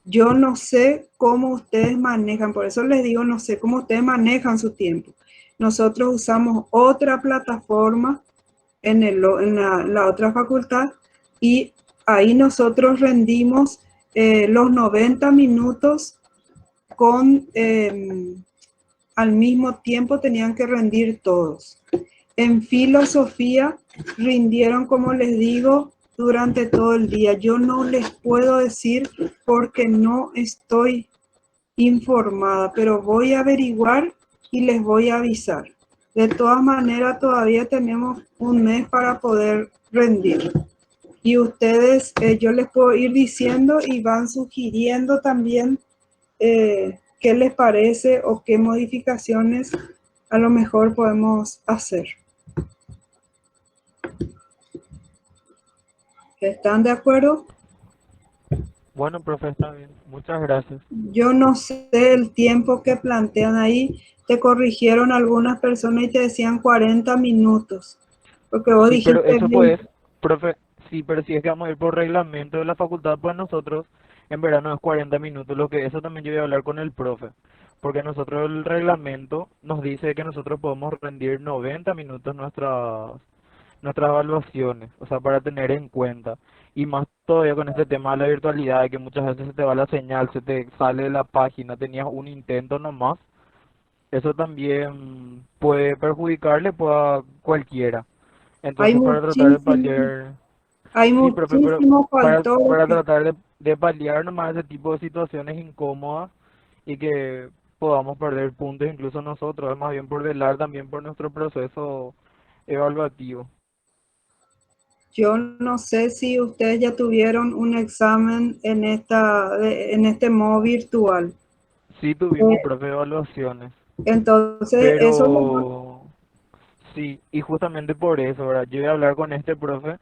Yo no sé cómo ustedes manejan, por eso les digo, no sé cómo ustedes manejan su tiempo. Nosotros usamos otra plataforma en la otra facultad y ahí nosotros rendimos los 90 minutos con, al mismo tiempo tenían que rendir todos. En filosofía rindieron, como les digo, durante todo el día. Yo no les puedo decir porque no estoy informada, pero voy a averiguar y les voy a avisar. De todas maneras, todavía tenemos un mes para poder rendir. Y ustedes, yo les puedo ir diciendo y van sugiriendo también qué les parece o qué modificaciones a lo mejor podemos hacer. ¿Están de acuerdo?
Bueno, profe, está bien. Muchas gracias.
Yo no sé el tiempo que plantean ahí. Te corrigieron algunas personas y te decían 40 minutos. Porque vos
Sí, pero
dijiste
eso
20.
pues, profe, sí, pero si es que vamos a ir por reglamento de la facultad, pues nosotros en verano es 40 minutos, lo que eso también yo voy a hablar con el profe, porque nosotros el reglamento nos dice que nosotros podemos rendir 90 minutos nuestras evaluaciones, o sea, para tener en cuenta. Y más todavía con este tema de la virtualidad, de que muchas veces se te va la señal, se te sale de la página, tenías un intento nomás, eso también puede perjudicarle pues, a cualquiera.
Hay
Entonces, para tratar de
muchísimos,
paliar,
hay
sí, profe, pero
muchísimos factores
para
que
tratar de paliar nomás ese tipo de situaciones incómodas y que podamos perder puntos incluso nosotros, es más bien por velar también por nuestro proceso evaluativo.
yo no sé si ustedes ya tuvieron un examen en este modo virtual.
Sí tuvimos, profe, evaluaciones,
Entonces, eso es lo más.
pero sí, y justamente por eso, ¿verdad? Yo iba a hablar con este profe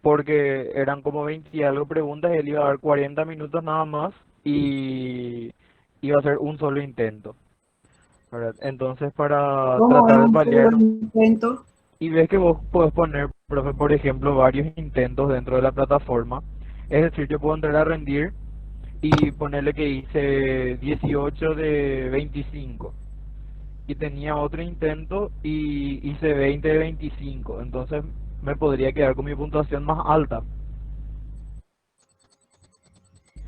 porque eran como 20 y algo preguntas, él iba a dar 40 minutos nada más y iba a hacer un solo intento, ¿verdad? Entonces, para
¿Cómo es
tratar de
un solo
paliarlo,
intento?
y ves que vos podés poner, profe, por ejemplo, varios intentos dentro de la plataforma, es decir, yo puedo entrar a rendir y ponerle que hice 18 de 25 y tenía otro intento y hice 20 de 25, entonces me podría quedar con mi puntuación más alta.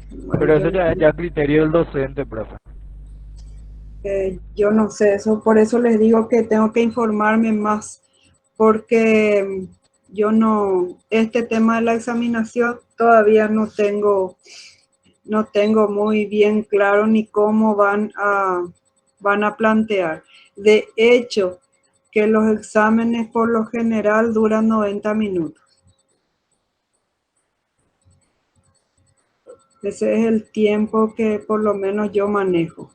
Bueno,
Pero eso ya es ya criterio del docente, profe.
yo no sé eso, por eso les digo que tengo que informarme más, porque yo no, este tema de la examinación todavía no tengo muy bien claro ni cómo van a plantear. De hecho, que los exámenes por lo general duran 90 minutos. Ese es el tiempo que por lo menos yo manejo.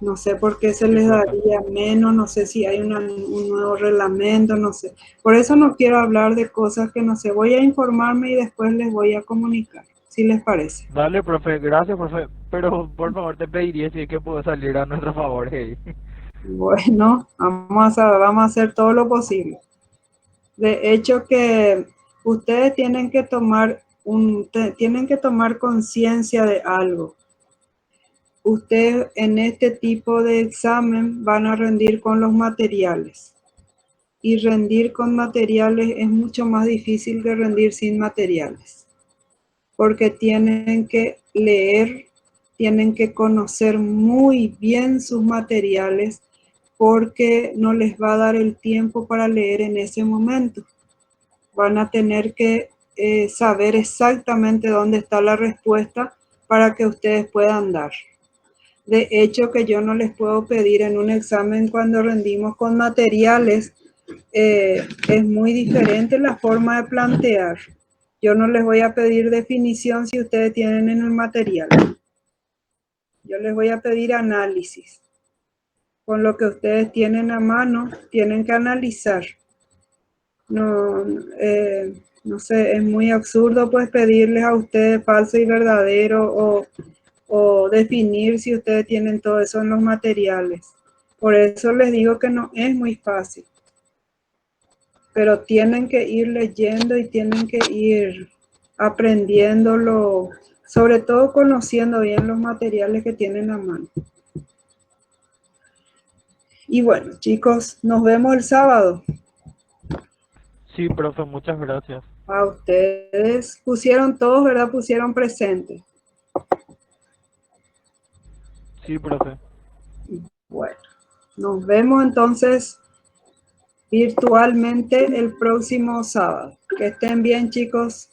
No sé por qué se
Sí,
les
profe.
daría menos, no sé si hay un nuevo reglamento, no sé. Por eso no quiero hablar de cosas que no sé. Voy a informarme y después les voy a comunicar, si les parece.
Dale, profe, gracias, profe. Pero por favor te pediría si es que puedo salir a nuestro favor, hey.
Bueno, vamos a hacer todo lo posible. De hecho que ustedes tienen que tomar conciencia de algo. Ustedes en este tipo de examen van a rendir con los materiales. Y rendir con materiales es mucho más difícil que rendir sin materiales. Porque tienen que leer tienen que conocer muy bien sus materiales porque no les va a dar el tiempo para leer en ese momento. Van a tener que saber exactamente dónde está la respuesta para que ustedes puedan dar. De hecho, que yo no les puedo pedir en un examen cuando rendimos con materiales, es muy diferente la forma de plantear. Yo no les voy a pedir definición si ustedes tienen en el material. Yo les voy a pedir análisis. Con lo que ustedes tienen a mano, tienen que analizar. No, no sé, es muy absurdo pues pedirles a ustedes falso y verdadero o definir si ustedes tienen todo eso en los materiales. Por eso les digo que no es muy fácil. Pero tienen que ir leyendo y tienen que ir aprendiéndolo, sobre todo conociendo bien los materiales que tienen a mano. Y bueno, chicos, nos vemos el sábado.
Sí, profe, muchas gracias.
A ustedes pusieron todos, ¿verdad? Pusieron presente.
Sí, profe.
Bueno, nos vemos entonces virtualmente el próximo sábado. Que estén bien, chicos.